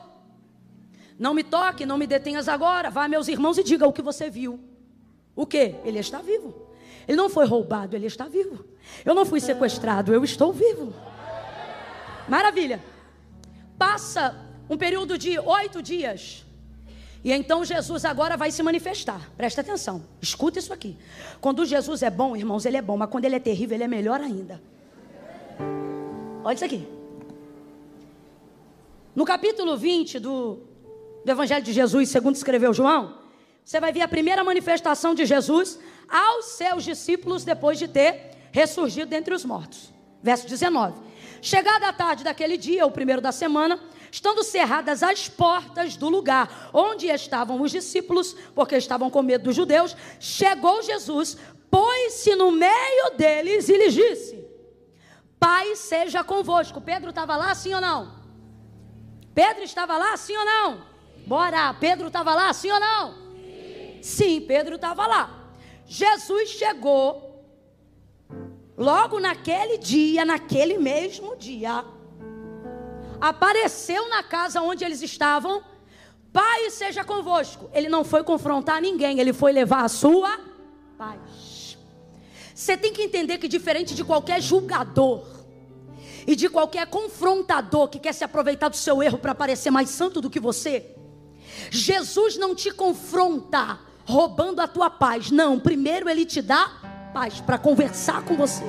Não me toque, não me detenhas agora. Vá, meus irmãos, e diga o que você viu. O quê? Ele está vivo. Ele não foi roubado, ele está vivo. Eu não fui sequestrado, eu estou vivo. Maravilha. Passa um período de 8 dias. E então Jesus agora vai se manifestar. Presta atenção, escuta isso aqui. Quando Jesus é bom, irmãos, ele é bom. Mas quando ele é terrível, ele é melhor ainda. Olha isso aqui. No capítulo 20 do Evangelho de Jesus, segundo escreveu João, você vai ver a primeira manifestação de Jesus aos seus discípulos depois de ter ressurgido dentre os mortos. Verso 19. Chegada a tarde daquele dia, o primeiro da semana, estando cerradas as portas do lugar onde estavam os discípulos, porque estavam com medo dos judeus, chegou Jesus, pôs-se no meio deles e lhes disse: Pai seja convosco. Pedro estava lá, sim ou não? Pedro estava lá, sim ou não? Bora, Pedro estava lá, sim ou não? Sim, Pedro estava lá. Jesus chegou logo naquele dia, naquele mesmo dia, apareceu na casa onde eles estavam. Pai seja convosco. Ele não foi confrontar ninguém, ele foi levar a sua paz. Você tem que entender que diferente de qualquer julgador e de qualquer confrontador que quer se aproveitar do seu erro para parecer mais santo do que você, Jesus não te confronta roubando a tua paz. Não, primeiro Ele te dá paz para conversar com você.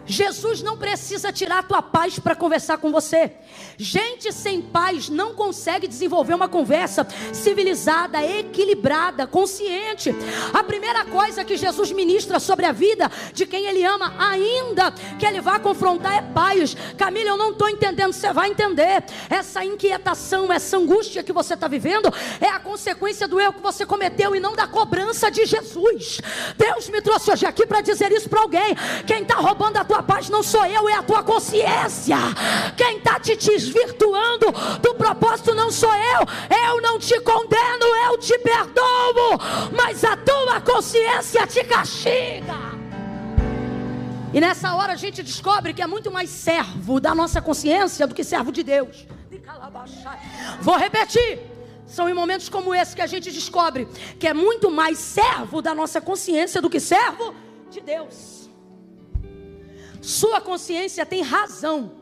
Jesus não precisa tirar a tua paz para conversar com você. Gente sem paz não consegue desenvolver uma conversa civilizada, equilibrada, consciente. A primeira coisa que Jesus ministra sobre a vida de quem Ele ama, ainda que Ele vá confrontar, é paz. Camila, eu não estou entendendo. Você vai entender. Essa inquietação, essa angústia que você está vivendo é a consequência do erro que você cometeu e não da cobrança de Jesus. Deus me trouxe hoje aqui para dizer isso para alguém. Quem está roubando a tua paz não sou eu, é a tua consciência. Quem está te desvirtuando do propósito não sou eu não te condeno, eu te perdoo, mas a tua consciência te castiga. E nessa hora a gente descobre que é muito mais servo da nossa consciência do que servo de Deus. Vou repetir. São em momentos como esse que a gente descobre que é muito mais servo da nossa consciência do que servo de Deus. Sua consciência tem razão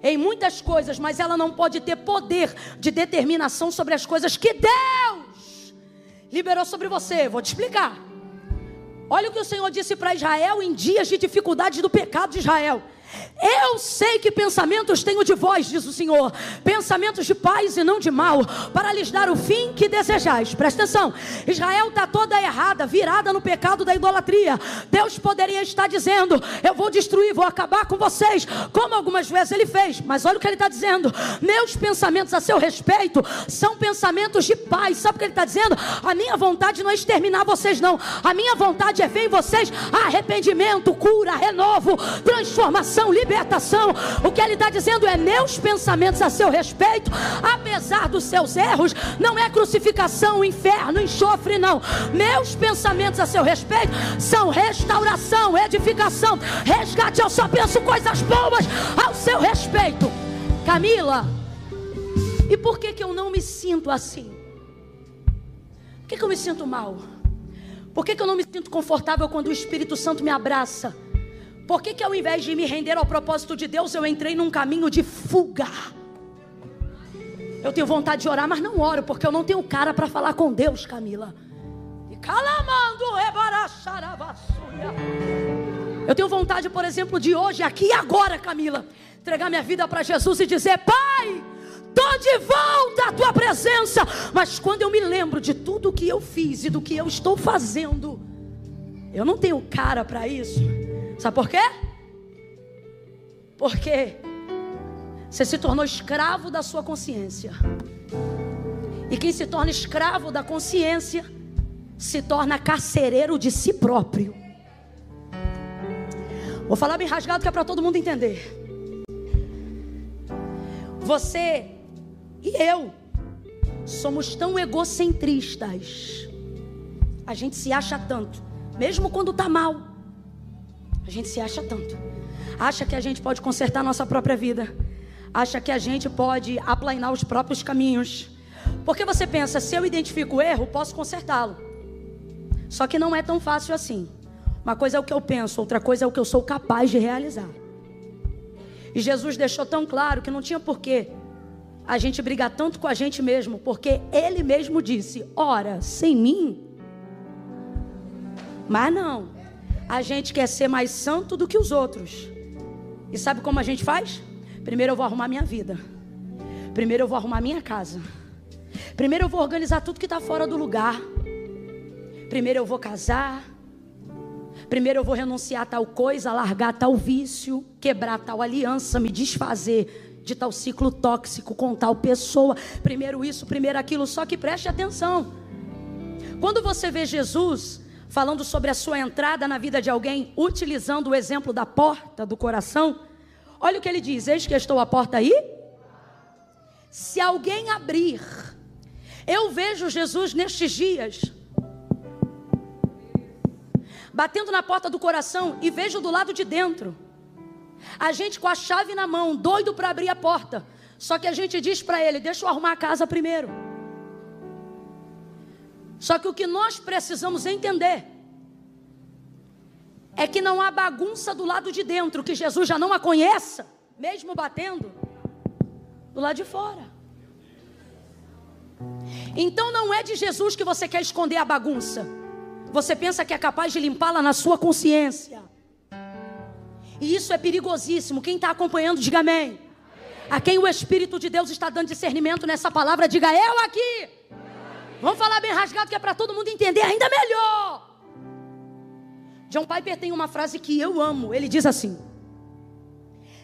em muitas coisas, mas ela não pode ter poder de determinação sobre as coisas que Deus liberou sobre você. Vou te explicar. Olha o que o Senhor disse para Israel em dias de dificuldade do pecado de Israel. Eu sei que pensamentos tenho de vós, diz o Senhor, pensamentos de paz e não de mal, para lhes dar o fim que desejais. Presta atenção, Israel está toda errada, virada no pecado da idolatria. Deus poderia estar dizendo, eu vou destruir, vou acabar com vocês, como algumas vezes Ele fez. Mas olha o que Ele está dizendo, meus pensamentos a seu respeito são pensamentos de paz. Sabe o que Ele está dizendo? A minha vontade não é exterminar vocês não, a minha vontade é ver em vocês arrependimento, cura, renovo, transformação, libertação. O que Ele está dizendo é, meus pensamentos a seu respeito, apesar dos seus erros, não é crucificação, inferno, enxofre, não. Meus pensamentos a seu respeito são restauração, edificação, resgate. Eu só penso coisas boas ao seu respeito. Camila, e por que eu não me sinto assim? Por que eu me sinto mal? Por que eu não me sinto confortável quando o Espírito Santo me abraça? Por que ao invés de me render ao propósito de Deus, eu entrei num caminho de fuga? Eu tenho vontade de orar, mas não oro, porque eu não tenho cara para falar com Deus, Camila. Eu tenho vontade, por exemplo, de hoje, aqui e agora, Camila, entregar minha vida para Jesus e dizer, Pai, estou de volta à tua presença. Mas quando eu me lembro de tudo que eu fiz e do que eu estou fazendo, eu não tenho cara para isso. Sabe por quê? Porque você se tornou escravo da sua consciência. E quem se torna escravo da consciência se torna carcereiro de si próprio. Vou falar bem rasgado que é para todo mundo entender. Você e eu somos tão egocentristas. A gente se acha tanto, mesmo quando está mal. A gente se acha tanto. Acha que a gente pode consertar a nossa própria vida. Acha que a gente pode aplainar os próprios caminhos. Porque você pensa, se eu identifico o erro, posso consertá-lo. Só que não é tão fácil assim. Uma coisa é o que eu penso, outra coisa é o que eu sou capaz de realizar. E Jesus deixou tão claro que não tinha porquê a gente brigar tanto com a gente mesmo, porque Ele mesmo disse, ora, sem mim. Mas não. A gente quer ser mais santo do que os outros. E sabe como a gente faz? Primeiro eu vou arrumar minha vida. Primeiro eu vou arrumar minha casa. Primeiro eu vou organizar tudo que está fora do lugar. Primeiro eu vou casar. Primeiro eu vou renunciar a tal coisa, largar tal vício, quebrar tal aliança, me desfazer de tal ciclo tóxico com tal pessoa. Primeiro isso, primeiro aquilo. Só que preste atenção. Quando você vê Jesus falando sobre a sua entrada na vida de alguém, utilizando o exemplo da porta do coração, olha o que Ele diz, eis que estou à porta aí. Se alguém abrir, eu vejo Jesus nestes dias, batendo na porta do coração, e vejo do lado de dentro, a gente com a chave na mão, doido para abrir a porta, só que a gente diz para Ele, deixa eu arrumar a casa primeiro. Só que o que nós precisamos entender é que não há bagunça do lado de dentro, que Jesus já não a conheça, mesmo batendo do lado de fora. Então não é de Jesus que você quer esconder a bagunça. Você pensa que é capaz de limpá-la na sua consciência. E isso é perigosíssimo. Quem está acompanhando, diga amém. A quem o Espírito de Deus está dando discernimento nessa palavra, diga eu aqui. Vamos falar bem rasgado, que é para todo mundo entender ainda melhor. John Piper tem uma frase que eu amo. Ele diz assim: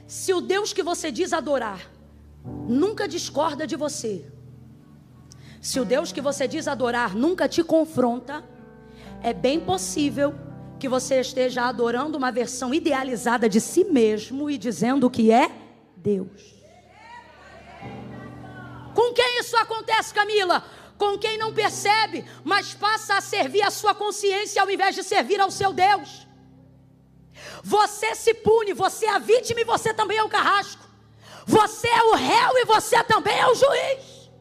se o Deus que você diz adorar nunca discorda de você, se o Deus que você diz adorar nunca te confronta, é bem possível que você esteja adorando uma versão idealizada de si mesmo e dizendo que é Deus. Com quem isso acontece, Camila? Com quem não percebe, mas passa a servir a sua consciência ao invés de servir ao seu Deus. Você se pune, você é a vítima e você também é o carrasco. Você é o réu e você também é o juiz.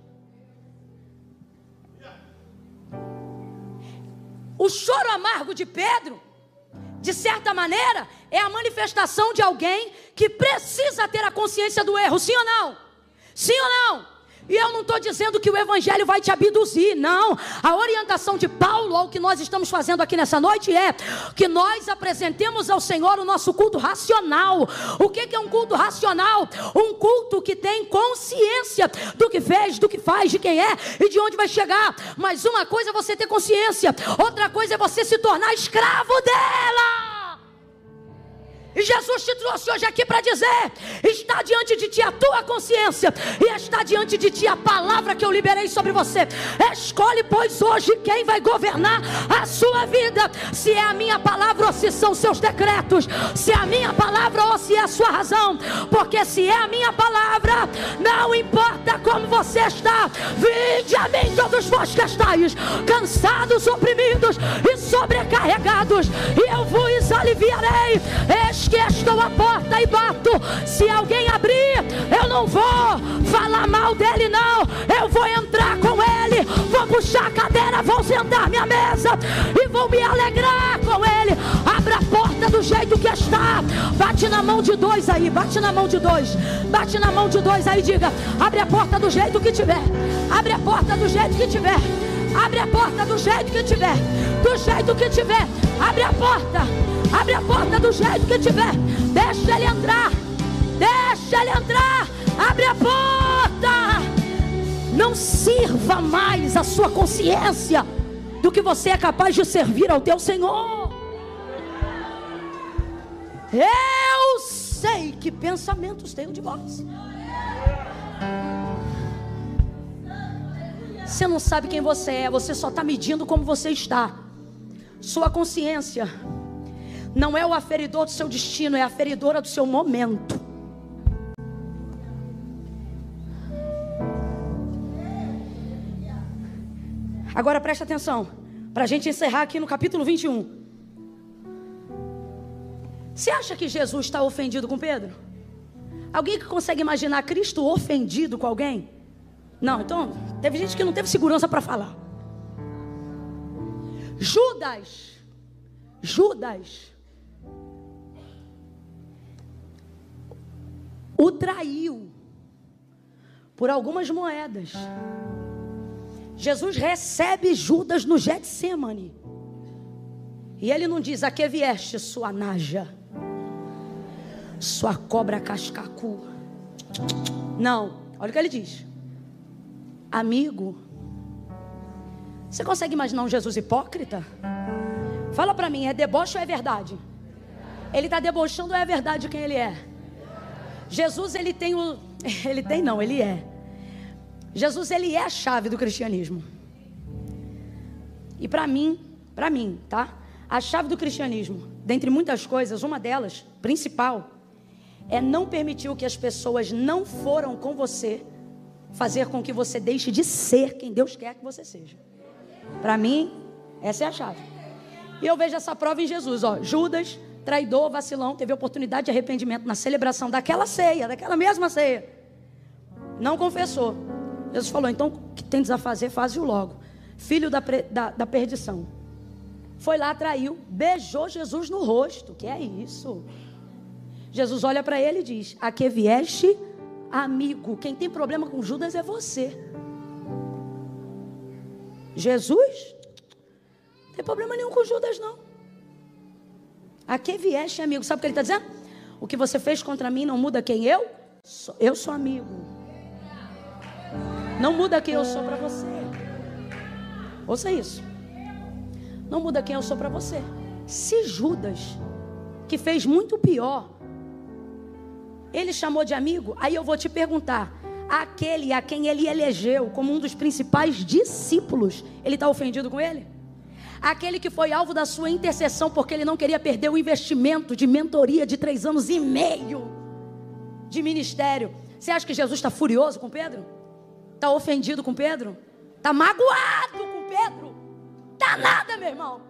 O choro amargo de Pedro, de certa maneira, é a manifestação de alguém que precisa ter a consciência do erro, sim ou não? Sim ou não? E eu não estou dizendo que o evangelho vai te abduzir, não. A orientação de Paulo ao que nós estamos fazendo aqui nessa noite é que nós apresentemos ao Senhor o nosso culto racional. O que é um culto racional? Um culto que tem consciência do que fez, do que faz, de quem é e de onde vai chegar. Mas uma coisa é você ter consciência, outra coisa é você se tornar escravo dela. E Jesus te trouxe hoje aqui para dizer: está diante de ti a tua consciência, e está diante de ti a palavra que eu liberei sobre você. Escolhe, pois, hoje quem vai governar a sua vida. Se é a minha palavra ou se são seus decretos. Se é a minha palavra ou se é a sua razão. Porque se é a minha palavra, não importa como você está. Vinde a mim todos vós que estáis cansados, oprimidos e sobrecarregados, e eu vos aliviarei. Que estou à porta e bato. Se alguém abrir, eu não vou falar mal dele, não. Eu vou entrar com ele, vou puxar a cadeira, vou sentar minha mesa e vou me alegrar com ele. Abra a porta do jeito que está. Bate na mão de dois aí, bate na mão de dois. Bate na mão de dois aí, diga: abre a porta do jeito que tiver. Abre a porta do jeito que tiver. Abre a porta do jeito que tiver. Do jeito que tiver. Abre a porta. Abre a porta do jeito que tiver. Deixa ele entrar. Deixa ele entrar. Abre a porta. Não sirva mais a sua consciência do que você é capaz de servir ao teu Senhor. Eu sei que pensamentos tenho de vós. Você não sabe quem você é. Você só está medindo como você está. Sua consciência não é o aferidor do seu destino, é a aferidora do seu momento. Agora preste atenção, para a gente encerrar aqui no capítulo 21. Você acha que Jesus está ofendido com Pedro? Alguém que consegue imaginar Cristo ofendido com alguém? Não, então teve gente que não teve segurança para falar. Judas o traiu por algumas moedas. Jesus recebe Judas no Getsemane. E ele não diz: a que vieste, sua naja, sua cobra cascacu. Não, olha o que ele diz: amigo. Você consegue imaginar um Jesus hipócrita? Fala para mim, é deboche ou é verdade? Ele está debochando ou é verdade quem ele é? Jesus, ele tem o... ele é. Jesus, ele é a chave do cristianismo. E para mim, tá? A chave do cristianismo, dentre muitas coisas, uma delas, principal, é não permitir que as pessoas não foram com você fazer com que você deixe de ser quem Deus quer que você seja. Para mim, essa é a chave. E eu vejo essa prova em Jesus, ó. Judas, traidor, vacilão, teve oportunidade de arrependimento na celebração daquela ceia, daquela mesma ceia. Não confessou. Jesus falou: então o que tens a fazer, faze-o logo. Filho da perdição. foi lá, traiu, beijou Jesus no rosto. Que é isso? Jesus olha para ele e diz: a que vieste, amigo? Quem tem problema com Judas é você. Jesus não tem problema nenhum com Judas, não. A que vieste, amigo? Sabe o que ele está dizendo? O que você fez contra mim não muda quem eu sou. Eu sou amigo. Não muda quem eu sou para você. Ouça isso. Não muda quem eu sou para você. Se Judas, que fez muito pior, ele chamou de amigo, aí eu vou te perguntar: aquele a quem ele elegeu como um dos principais discípulos, ele está ofendido com ele? Aquele que foi alvo da sua intercessão porque ele não queria perder o investimento de mentoria de 3 anos e meio de ministério. Você acha que Jesus está furioso com Pedro? Está ofendido com Pedro? Está magoado com Pedro? Está nada, meu irmão.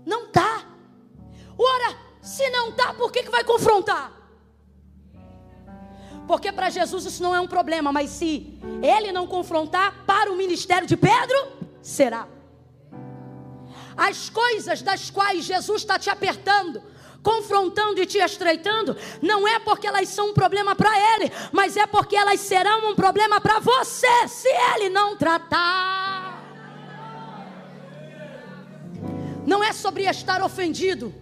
Não está. Ora, se não está, por que vai confrontar? Porque para Jesus isso não é um problema, mas se ele não confrontar, para o ministério de Pedro, será. As coisas das quais Jesus está te apertando, confrontando e te estreitando, não é porque elas são um problema para ele, mas é porque elas serão um problema para você, se ele não tratar. Não é sobre estar ofendido.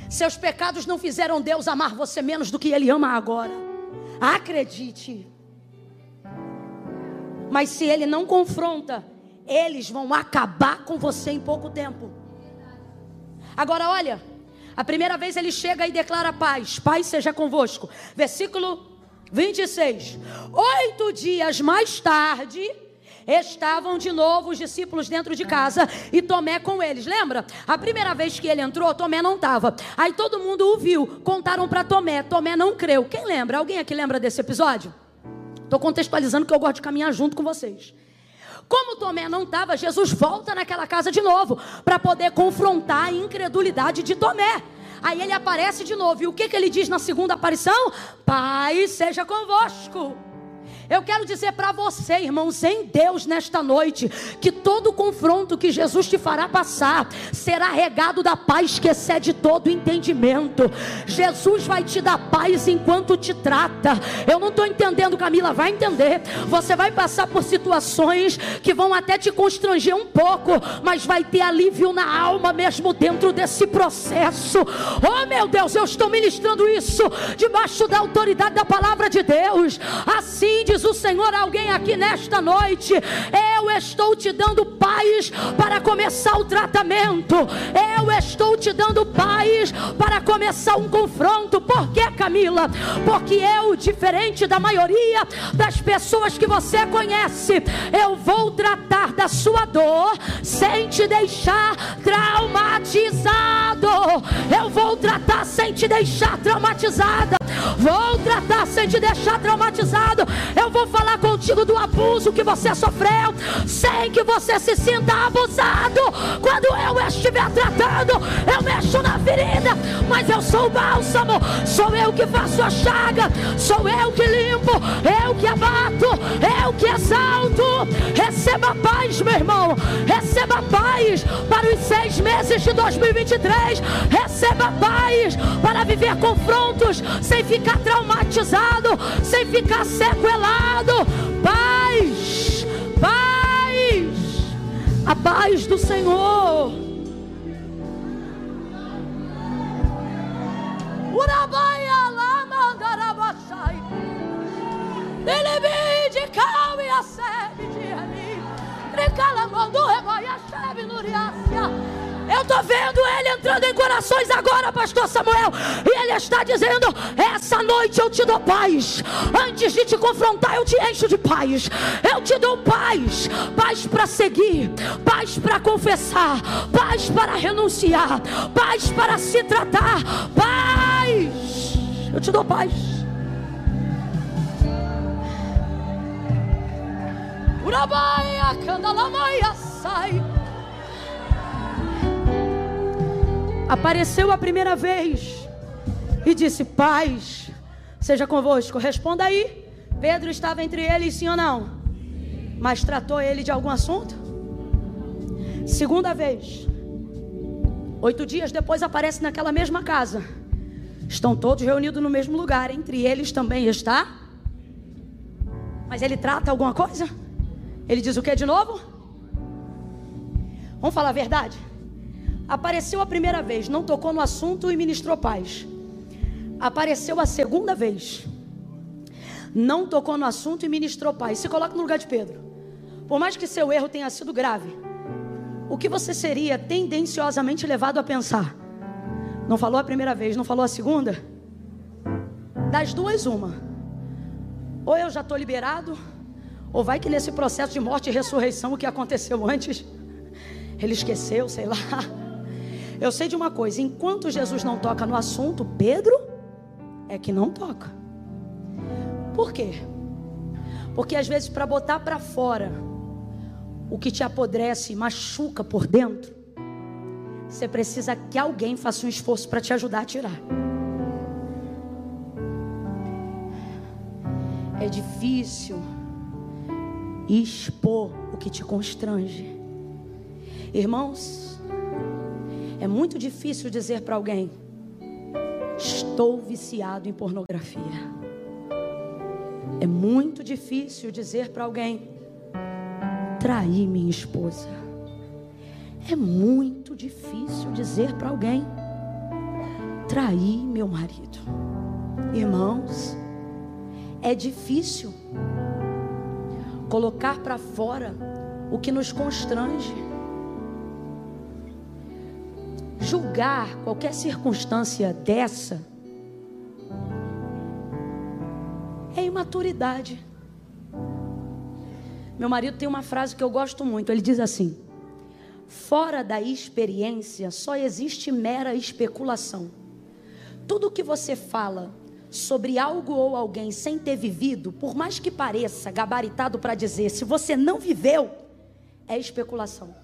Seus pecados não fizeram Deus amar você menos do que ele ama agora. Acredite. Mas se ele não confronta, eles vão acabar com você em pouco tempo. Agora olha, a primeira vez ele chega e declara paz. Paz seja convosco. Versículo 26. 8 dias mais tarde, estavam de novo os discípulos dentro de casa e Tomé com eles. Lembra? A primeira vez que ele entrou, Tomé não estava. Aí todo mundo o viu, contaram para Tomé. Tomé não creu. Quem lembra? Alguém aqui lembra desse episódio? Estou contextualizando que eu gosto de caminhar junto com vocês. Como Tomé não estava, Jesus volta naquela casa de novo para poder confrontar a incredulidade de Tomé. Aí ele aparece de novo. E o que ele diz na segunda aparição? Paz seja convosco. Eu quero dizer para você, irmãos, em Deus nesta noite, que todo confronto que Jesus te fará passar será regado da paz que excede todo entendimento. Jesus vai te dar paz enquanto te trata. Eu não estou entendendo, Camila, vai entender. Você vai passar por situações que vão até te constranger um pouco, mas vai ter alívio na alma mesmo dentro desse processo. Oh meu Deus, eu estou ministrando isso debaixo da autoridade da palavra de Deus. Assim diz o Senhor a alguém aqui nesta noite: eu estou te dando paz para começar o tratamento. Eu estou te dando paz para começar um confronto. Por que, Camila? Porque eu, diferente da maioria das pessoas que você conhece, eu vou tratar da sua dor sem te deixar traumatizado. Eu vou tratar sem te deixar traumatizada. Vou tratar sem te deixar traumatizado. Eu vou falar contigo do abuso que você sofreu, sem que você se sinta abusado. Quando eu estiver tratando, eu mexo na ferida, mas eu sou o bálsamo. Sou eu que faço a chaga, sou eu que limpo, eu que abato, eu que exalto. Receba paz, meu irmão. Receba paz para os 6 meses de 2023. Receba paz para viver confrontos sem ficar traumatizado, sem ficar sequelado. Paz, paz, a paz do Senhor. Urabaia lá mandarabachai. Delebe de cal e a sebe de ali. Tricalamando rebaia chave nuriácia. Eu estou vendo ele entrando em corações agora, pastor Samuel. E ele está dizendo: essa noite eu te dou paz. Antes de te confrontar, eu te encho de paz. Eu te dou paz. Paz para seguir, paz para confessar, paz para renunciar, paz para se tratar. Paz. Eu te dou paz. Urabaia, candalamaia, sai. Apareceu a primeira vez e disse: paz seja convosco. Responda aí. Pedro estava entre eles, sim ou não? Mas tratou ele de algum assunto? Segunda vez, 8 dias depois aparece naquela mesma casa. Estão todos reunidos no mesmo lugar. Entre eles também está. Mas ele trata alguma coisa? Ele diz o que de novo? Vamos falar a verdade? Apareceu a primeira vez, não tocou no assunto e ministrou paz. Apareceu a segunda vez, não tocou no assunto e ministrou paz. Se coloca no lugar de Pedro. Por mais que seu erro tenha sido grave, o que você seria tendenciosamente levado a pensar? Não falou a primeira vez, não falou a segunda? Das duas, uma. Ou eu já estou liberado, ou vai que nesse processo de morte e ressurreição, o que aconteceu antes, ele esqueceu, sei lá. Eu sei de uma coisa, enquanto Jesus não toca no assunto, Pedro é que não toca. Por quê? Porque às vezes para botar para fora o que te apodrece e machuca por dentro, você precisa que alguém faça um esforço para te ajudar a tirar. É difícil expor o que te constrange. Irmãos, é muito difícil dizer para alguém: estou viciado em pornografia. É muito difícil dizer para alguém: traí minha esposa. É muito difícil dizer para alguém: traí meu marido. Irmãos, é difícil colocar para fora o que nos constrange. Julgar qualquer circunstância dessa é imaturidade. Meu marido tem uma frase que eu gosto muito. Ele diz assim: fora da experiência só existe mera especulação. Tudo que você fala sobre algo ou alguém sem ter vivido, por mais que pareça gabaritado para dizer, se você não viveu, é especulação.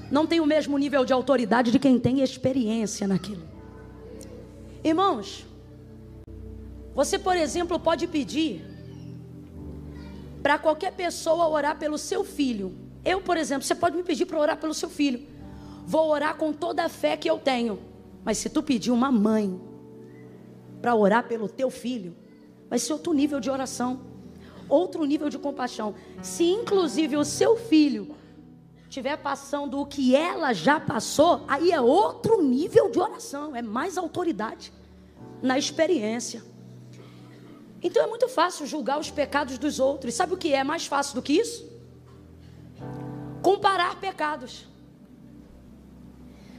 Não tem o mesmo nível de autoridade de quem tem experiência naquilo. Irmãos, você, por exemplo, pode pedir para qualquer pessoa orar pelo seu filho. Eu, por exemplo, você pode me pedir para orar pelo seu filho. Vou orar com toda a fé que eu tenho. Mas se tu pedir uma mãe para orar pelo teu filho, vai ser outro nível de oração, outro nível de compaixão. Se inclusive o seu filho estiver passando o que ela já passou, aí é outro nível de oração, é mais autoridade na experiência. Então é muito fácil julgar os pecados dos outros. Sabe o que é mais fácil do que isso? Comparar pecados.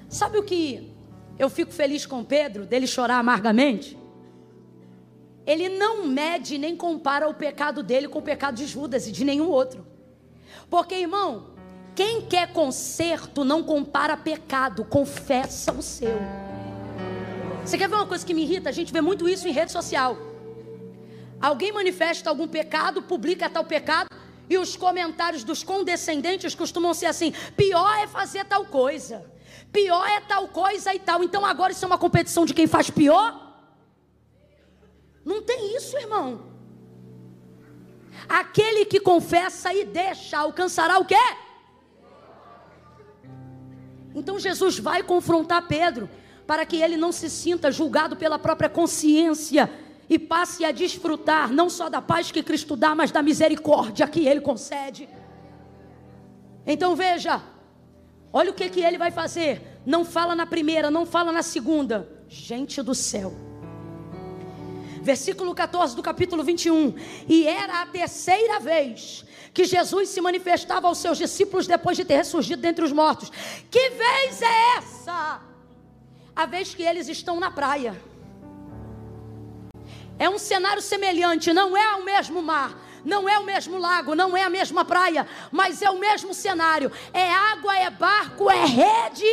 Sabe o que eu fico feliz com Pedro, dele chorar amargamente? Ele não mede nem compara o pecado dele com o pecado de Judas e de nenhum outro. Porque, irmão, quem quer conserto não compara pecado, confessa o seu. Você quer ver uma coisa que me irrita? A gente vê muito isso em rede social. Alguém manifesta algum pecado, publica tal pecado, e os comentários dos condescendentes costumam ser assim: pior é fazer tal coisa, pior é tal coisa e tal. Então agora isso é uma competição de quem faz pior? Não tem isso, irmão. Aquele que confessa e deixa alcançará o quê? Então Jesus vai confrontar Pedro para que ele não se sinta julgado pela própria consciência e passe a desfrutar não só da paz que Cristo dá, mas da misericórdia que Ele concede. Então veja, olha o que Ele vai fazer. Não fala na primeira, não fala na segunda. Gente do céu. Versículo 14 do capítulo 21. E era a terceira vez que Jesus se manifestava aos seus discípulos depois de ter ressurgido dentre os mortos. Que vez é essa? A vez que eles estão na praia. É um cenário semelhante, não é o mesmo mar, não é o mesmo lago, não é a mesma praia, mas é o mesmo cenário. É água, é barco, é rede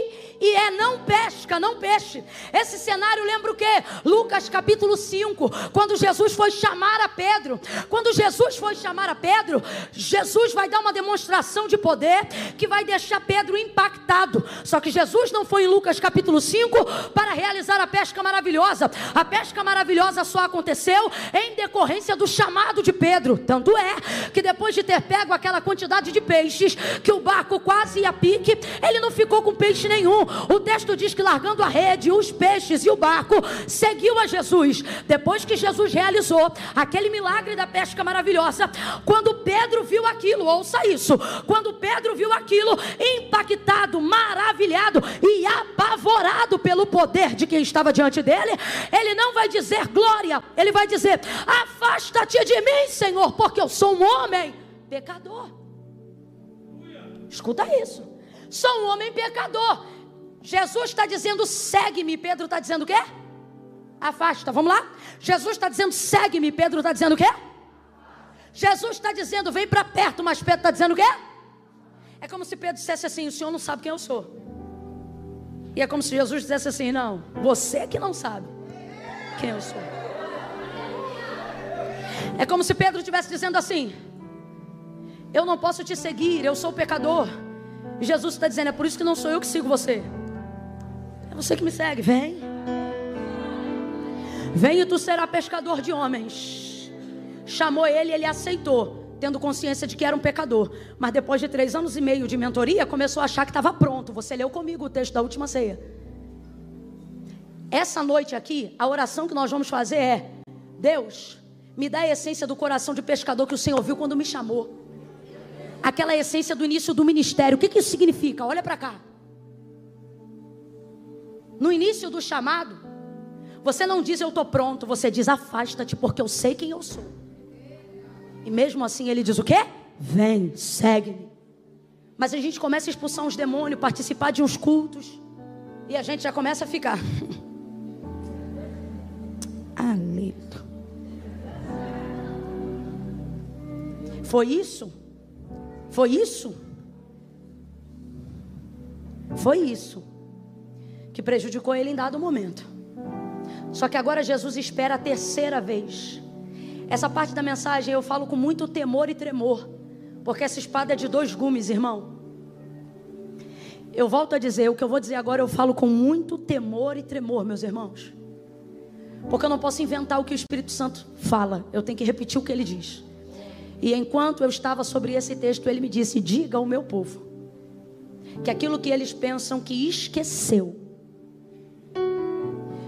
e é não pesca, não peixe. Esse cenário lembra o quê? Lucas capítulo 5, quando Jesus foi chamar a Pedro. Quando Jesus foi chamar a Pedro, Jesus vai dar uma demonstração de poder que vai deixar Pedro impactado. Só que Jesus não foi em Lucas capítulo 5 para realizar a pesca maravilhosa. A pesca maravilhosa só aconteceu em decorrência do chamado de Pedro. Tanto é que depois de ter pego aquela quantidade de peixes, que o barco quase ia a pique, ele não ficou com peixe nenhum. O texto diz que largando a rede, os peixes e o barco, seguiu a Jesus. Depois que Jesus realizou aquele milagre da pesca maravilhosa, quando Pedro viu aquilo, ouça isso, quando Pedro viu aquilo, impactado, maravilhado e apavorado pelo poder de quem estava diante dele, ele não vai dizer glória, ele vai dizer: afasta-te de mim, Senhor, porque eu sou um homem pecador. Escuta isso, sou um homem pecador. Jesus está dizendo segue-me, Pedro está dizendo o quê? Afasta, vamos lá? Jesus está dizendo segue-me, Pedro está dizendo o quê? Jesus está dizendo vem para perto, mas Pedro está dizendo o quê? É como se Pedro dissesse assim: o senhor não sabe quem eu sou. E é como se Jesus dissesse assim: não, você que não sabe quem eu sou. É como se Pedro estivesse dizendo assim: eu não posso te seguir, eu sou pecador. E Jesus está dizendo: é por isso que não sou eu que sigo você, é você que me segue. Vem, vem e tu serás pescador de homens. Chamou ele, ele aceitou, tendo consciência de que era um pecador. Mas depois de 3 anos e meio de mentoria, começou a achar que estava pronto. Você leu comigo o texto da última ceia. Essa noite aqui, a oração que nós vamos fazer é: Deus, me dá a essência do coração de pescador que o Senhor viu quando me chamou. Aquela essência do início do ministério. O que isso significa? Olha para cá. No início do chamado, você não diz eu estou pronto, você diz afasta-te, porque eu sei quem eu sou. E mesmo assim ele diz o quê? Vem, segue-me. Mas a gente começa a expulsar uns demônios, participar de uns cultos, e a gente já começa a ficar aleluia. Foi isso? Foi isso? Foi isso que prejudicou ele em dado momento. Só que agora Jesus espera a 3ª vez. Essa parte da mensagem eu falo com muito temor e tremor, porque essa espada é de 2 gumes, irmão. Eu volto a dizer, o que eu vou dizer agora eu falo com muito temor e tremor, meus irmãos. Porque eu não posso inventar o que o Espírito Santo fala, eu tenho que repetir o que ele diz. E enquanto eu estava sobre esse texto, ele me disse: diga ao meu povo que aquilo que eles pensam que esqueceu,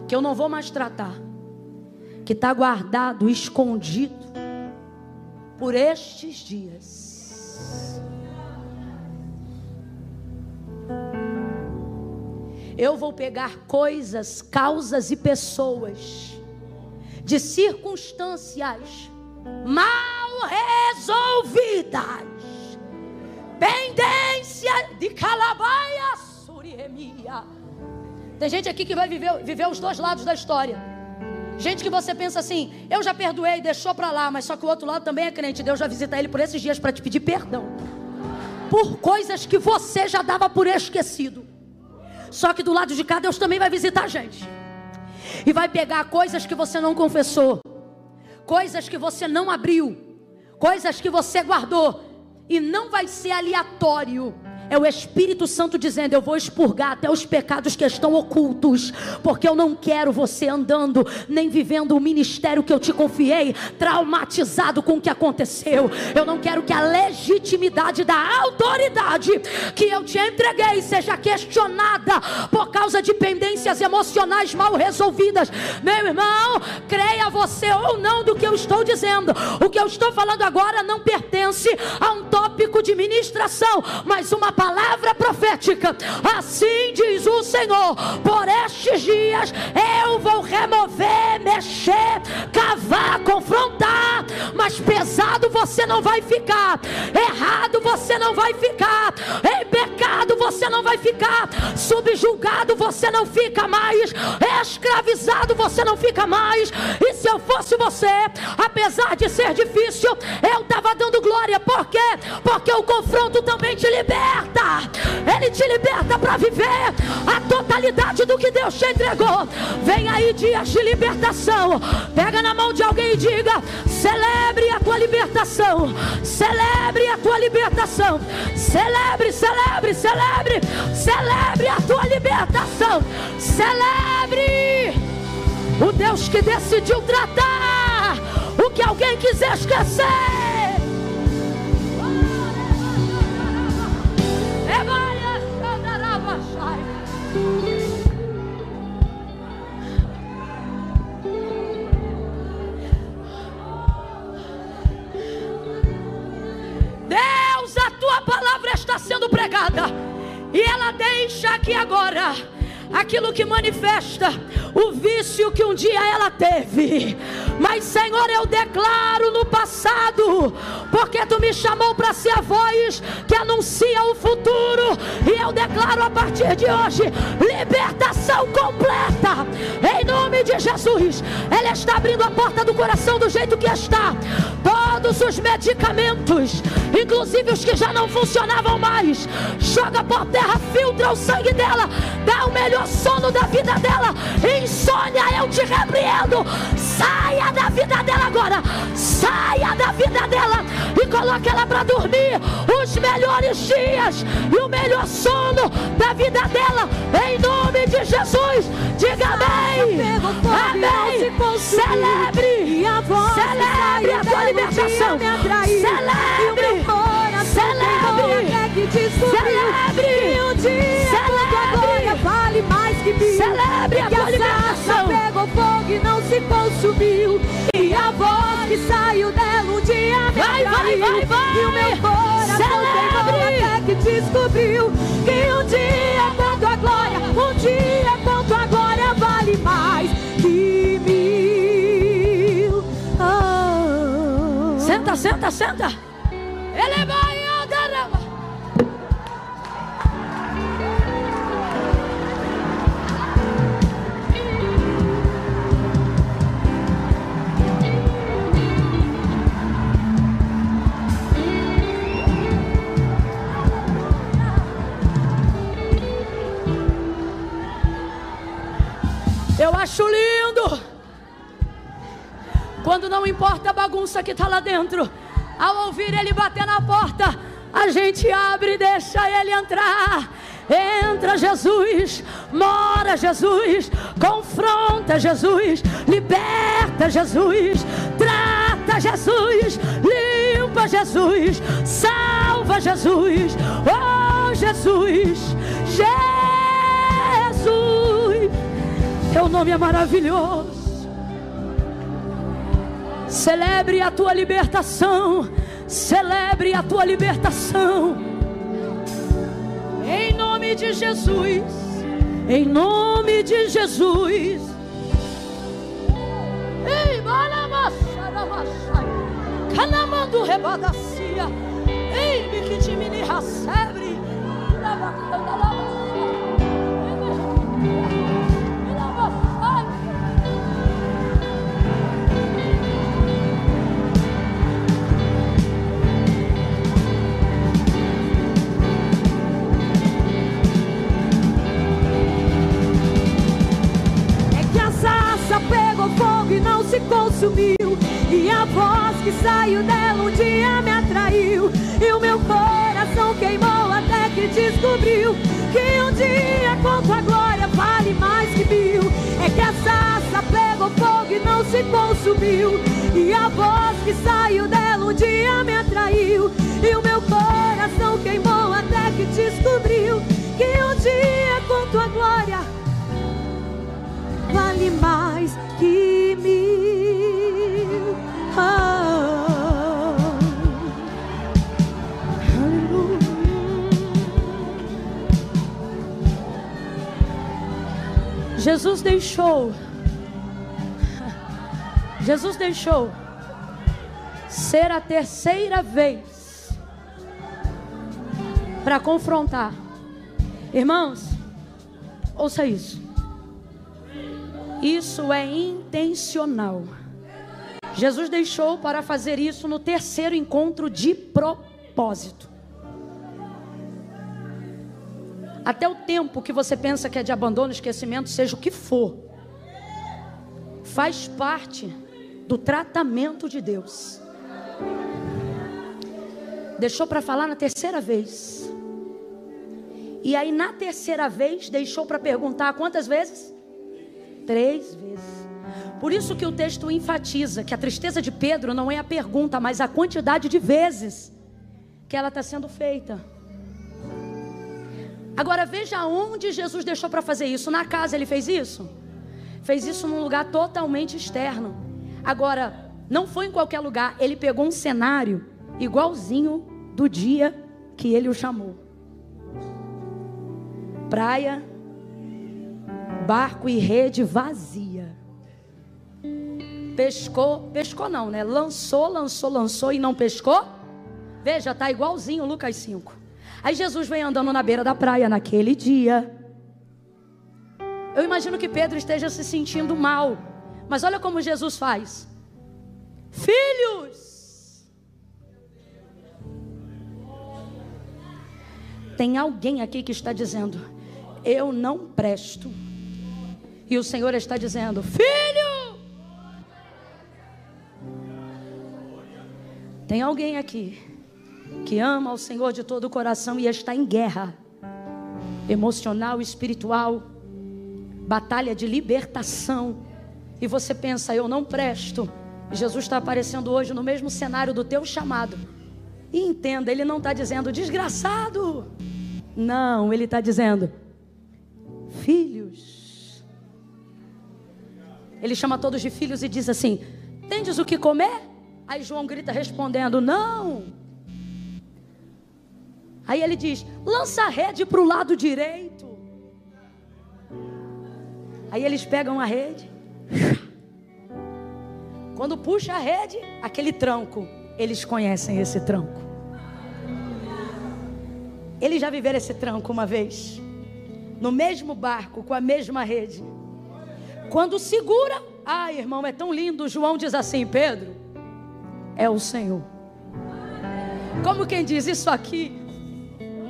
que eu não vou mais tratar, que está guardado, escondido por estes dias. Eu vou pegar coisas, causas e pessoas de circunstâncias mal resolvidas, pendência de calabaia suremia. Tem gente aqui que vai viver os 2 lados da história. Gente que você pensa assim: eu já perdoei, deixou pra lá, mas só que o outro lado também é crente. Deus já visita ele por esses dias para te pedir perdão por coisas que você já dava por esquecido. Só que do lado de cá Deus também vai visitar a gente e vai pegar coisas que você não confessou, coisas que você não abriu, coisas que você guardou. E não vai ser aleatório. É o Espírito Santo dizendo: eu vou expurgar até os pecados que estão ocultos, porque eu não quero você andando, nem vivendo o ministério que eu te confiei, traumatizado com o que aconteceu. Eu não quero que a legitimidade da autoridade que eu te entreguei seja questionada por causa de pendências emocionais mal resolvidas. Meu irmão, creia você ou não do que eu estou dizendo, o que eu estou falando agora não pertence a um tópico de ministração, mas uma palavra profética. Assim diz o Senhor: por estes dias eu vou remover, mexer, cavar, confrontar, mas pesado você não vai ficar, errado você não vai ficar, em pecado você não vai ficar, subjugado você não fica mais, escravizado você não fica mais. E se eu fosse você, apesar de ser difícil, eu estava dando glória. Por quê? Porque o confronto também te liberta. Ele te liberta para viver a totalidade do que Deus te entregou. Vem aí dias de libertação. Pega na mão de alguém e diga: celebre a tua libertação. Celebre a tua libertação. Celebre, celebre, celebre. Celebre a tua libertação. Celebre o Deus que decidiu tratar o que alguém quiser esquecer. entregada. E ela deixa aqui agora aquilo que manifesta o vício que um dia ela teve. Mas Senhor, eu declaro no passado, porque Tu me chamou para ser a voz que anuncia o futuro, e eu declaro a partir de hoje libertação completa, em nome de Jesus. Ela está abrindo a porta do coração do jeito que está. Todos os medicamentos, inclusive os que já não funcionavam mais, joga por terra, filtra o sangue dela, dá o melhor sono da vida dela. Insônia, eu te repreendo. Saia da vida dela agora. Saia da vida dela e coloque ela para dormir os melhores dias e o melhor sono da vida dela, em nome de Jesus. Diga amém. Amém. Celebre. Celebre a tua libertação. Celebre. Celebre a tua libertação. Pegou fogo e não se consumiu, e a voz que saiu dela um dia me atraiu. E o meu coração queimou até que descobriu que um dia quanto a glória, um dia quanto a glória vale mais que 1000. Senta, senta, senta. Ele vai andar. Eu acho lindo quando não importa a bagunça que está lá dentro, ao ouvir ele bater na porta, a gente abre e deixa ele entrar. Entra Jesus, mora Jesus, confronta Jesus, liberta Jesus, trata Jesus, limpa Jesus, salva Jesus. Oh Jesus, Jesus, teu nome é maravilhoso. Celebre a tua libertação. Celebre a tua libertação. Em nome de Jesus. Em nome de Jesus. Ei, Canamando rebadacia. Ei, biquitimini racebre. Pegou fogo e não se consumiu, e a voz que saiu dela um dia me atraiu. E o meu coração queimou até que descobriu que um dia quanto a glória vale mais que 1000. É que a sarça pegou fogo e não se consumiu, e a voz que saiu dela um dia me atraiu. E o meu coração queimou até que descobriu que um dia quanto a glória vale mais que 1000. Jesus deixou ser a terceira vez para confrontar. Irmãos, ouça isso. Isso é intencional. Jesus deixou para fazer isso no terceiro encontro de propósito. Até o tempo que você pensa que é de abandono, esquecimento, seja o que for, faz parte do tratamento de Deus. Deixou para falar na terceira vez. E aí na terceira vez deixou para perguntar quantas vezes? 3 vezes. Por isso que o texto enfatiza que a tristeza de Pedro não é a pergunta, mas a quantidade de vezes que ela está sendo feita. Agora veja onde Jesus deixou para fazer isso. Na casa ele fez isso? Fez isso num lugar totalmente externo. Agora, não foi em qualquer lugar. Ele pegou um cenário igualzinho do dia que ele o chamou. praia, barco e rede vazia. Pescou não, né? Lançou e não pescou. Veja, tá igualzinho Lucas 5. Aí Jesus vem andando na beira da praia naquele dia. Eu imagino que Pedro esteja se sentindo mal, mas olha como Jesus faz. Filhos, tem alguém aqui que está dizendo: eu não presto. E o Senhor está dizendo: filho. Tem alguém aqui que ama o Senhor de todo o coração e está em guerra emocional, espiritual, batalha de libertação, e você pensa: eu não presto. Jesus está aparecendo hoje no mesmo cenário do teu chamado. E entenda, Ele não está dizendo desgraçado. Não, Ele está dizendo filhos. Ele chama todos de filhos e diz assim: tendes o que comer? Aí João grita respondendo: não. Aí ele diz: lança a rede para o lado direito. Aí eles pegam a rede. Quando puxa a rede, aquele tranco, eles conhecem esse tranco. Eles já viveram esse tranco uma vez, no mesmo barco, com a mesma rede. Quando segura, ai irmão, é tão lindo. João diz assim: Pedro, é o Senhor. Como quem diz: isso aqui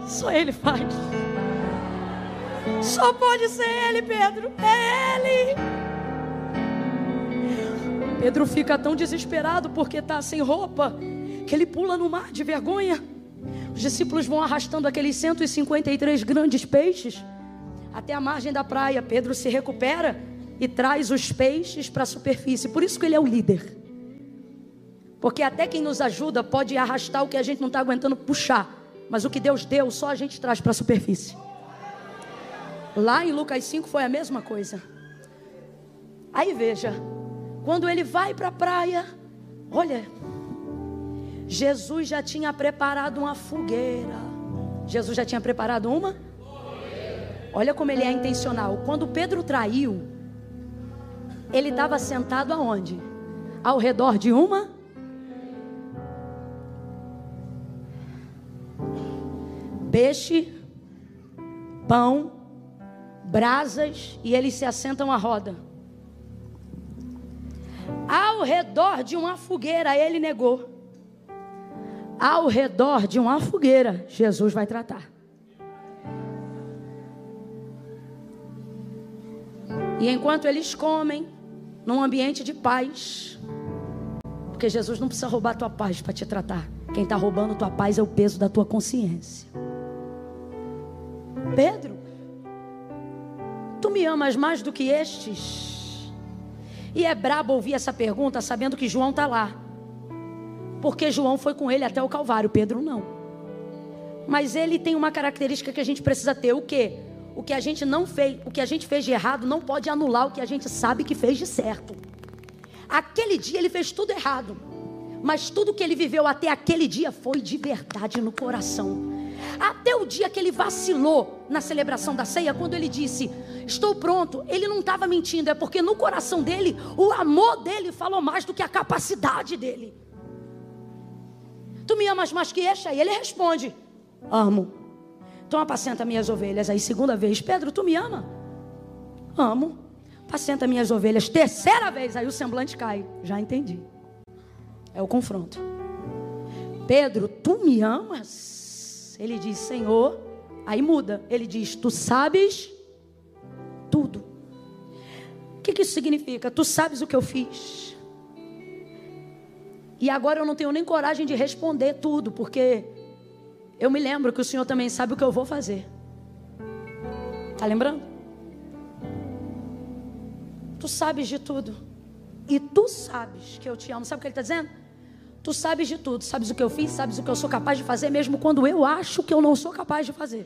só Ele faz. Só pode ser Ele, Pedro. É Ele. Pedro fica tão desesperado porque está sem roupa, que ele pula no mar de vergonha. Os discípulos vão arrastando aqueles 153 grandes peixes até a margem da praia. Pedro se recupera e traz os peixes para a superfície. Por isso que ele é o líder. Porque até quem nos ajuda pode arrastar o que a gente não está aguentando puxar. Mas o que Deus deu, só a gente traz para a superfície. Lá em Lucas 5 foi a mesma coisa. Aí veja, quando ele vai para a praia, olha, Jesus já tinha preparado uma fogueira. Jesus já tinha preparado uma? Olha como ele é intencional. Quando Pedro traiu, ele estava sentado aonde? Ao redor de uma? Peixe, pão, brasas, e eles se assentam à roda. Ao redor de uma fogueira, ele negou. Ao redor de uma fogueira, Jesus vai tratar. E enquanto eles comem, num ambiente de paz, porque Jesus não precisa roubar tua paz para te tratar. Quem está roubando tua paz é o peso da tua consciência. Pedro, tu me amas mais do que estes? E é brabo ouvir essa pergunta sabendo que João está lá, porque João foi com ele até o Calvário, Pedro não. Mas ele tem uma característica que a gente precisa ter. O quê? O que a gente não fez, o que a gente fez de errado não pode anular o que a gente sabe que fez de certo. Aquele dia ele fez tudo errado, mas tudo que ele viveu até aquele dia foi de verdade no coração. Até o dia que ele vacilou na celebração da ceia, quando ele disse: estou pronto, ele não estava mentindo. É porque no coração dele, o amor dele falou mais do que a capacidade dele. Tu me amas mais que este? Aí ele responde: amo. Então apacenta minhas ovelhas. Aí segunda vez: Pedro, tu me ama? Amo. Apacenta minhas ovelhas. Terceira vez, aí o semblante cai. Já entendi. É o confronto. Pedro, tu me amas? Ele diz: Senhor. Aí muda, ele diz: tu sabes tudo. O que isso significa? Tu sabes o que eu fiz. E agora eu não tenho nem coragem de responder tudo, porque eu me lembro que o Senhor também sabe o que eu vou fazer. Está lembrando? Tu sabes de tudo. E tu sabes que eu te amo. Sabe o que ele está dizendo? Tu sabes de tudo. Sabes o que eu fiz, sabes o que eu sou capaz de fazer, mesmo quando eu acho que eu não sou capaz de fazer.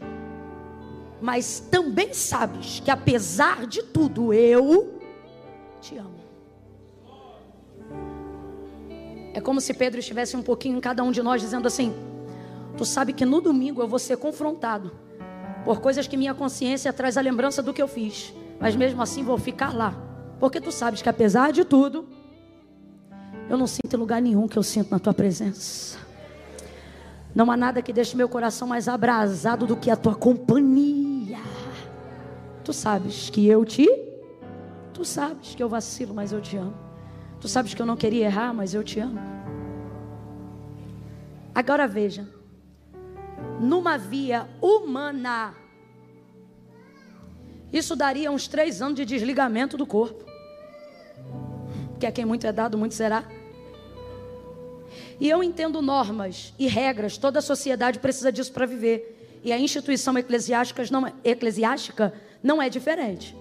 Mas também sabes que apesar de tudo, eu te amo. É como se Pedro estivesse um pouquinho em cada um de nós, dizendo assim: tu sabe que no domingo eu vou ser confrontado, por coisas que minha consciência traz a lembrança do que eu fiz. Mas mesmo assim vou ficar lá. Porque tu sabes que apesar de tudo, eu não sinto em lugar nenhum que eu sinto na tua presença. Não há nada que deixe meu coração mais abrasado do que a tua companhia. Tu sabes que Tu sabes que eu vacilo, mas eu te amo. Tu sabes que eu não queria errar, mas eu te amo. Agora veja. Numa via humana, isso daria uns 3 anos de desligamento do corpo. Porque a quem muito é dado, muito será. E eu entendo normas e regras. Toda a sociedade precisa disso para viver. E a instituição eclesiástica não é diferente.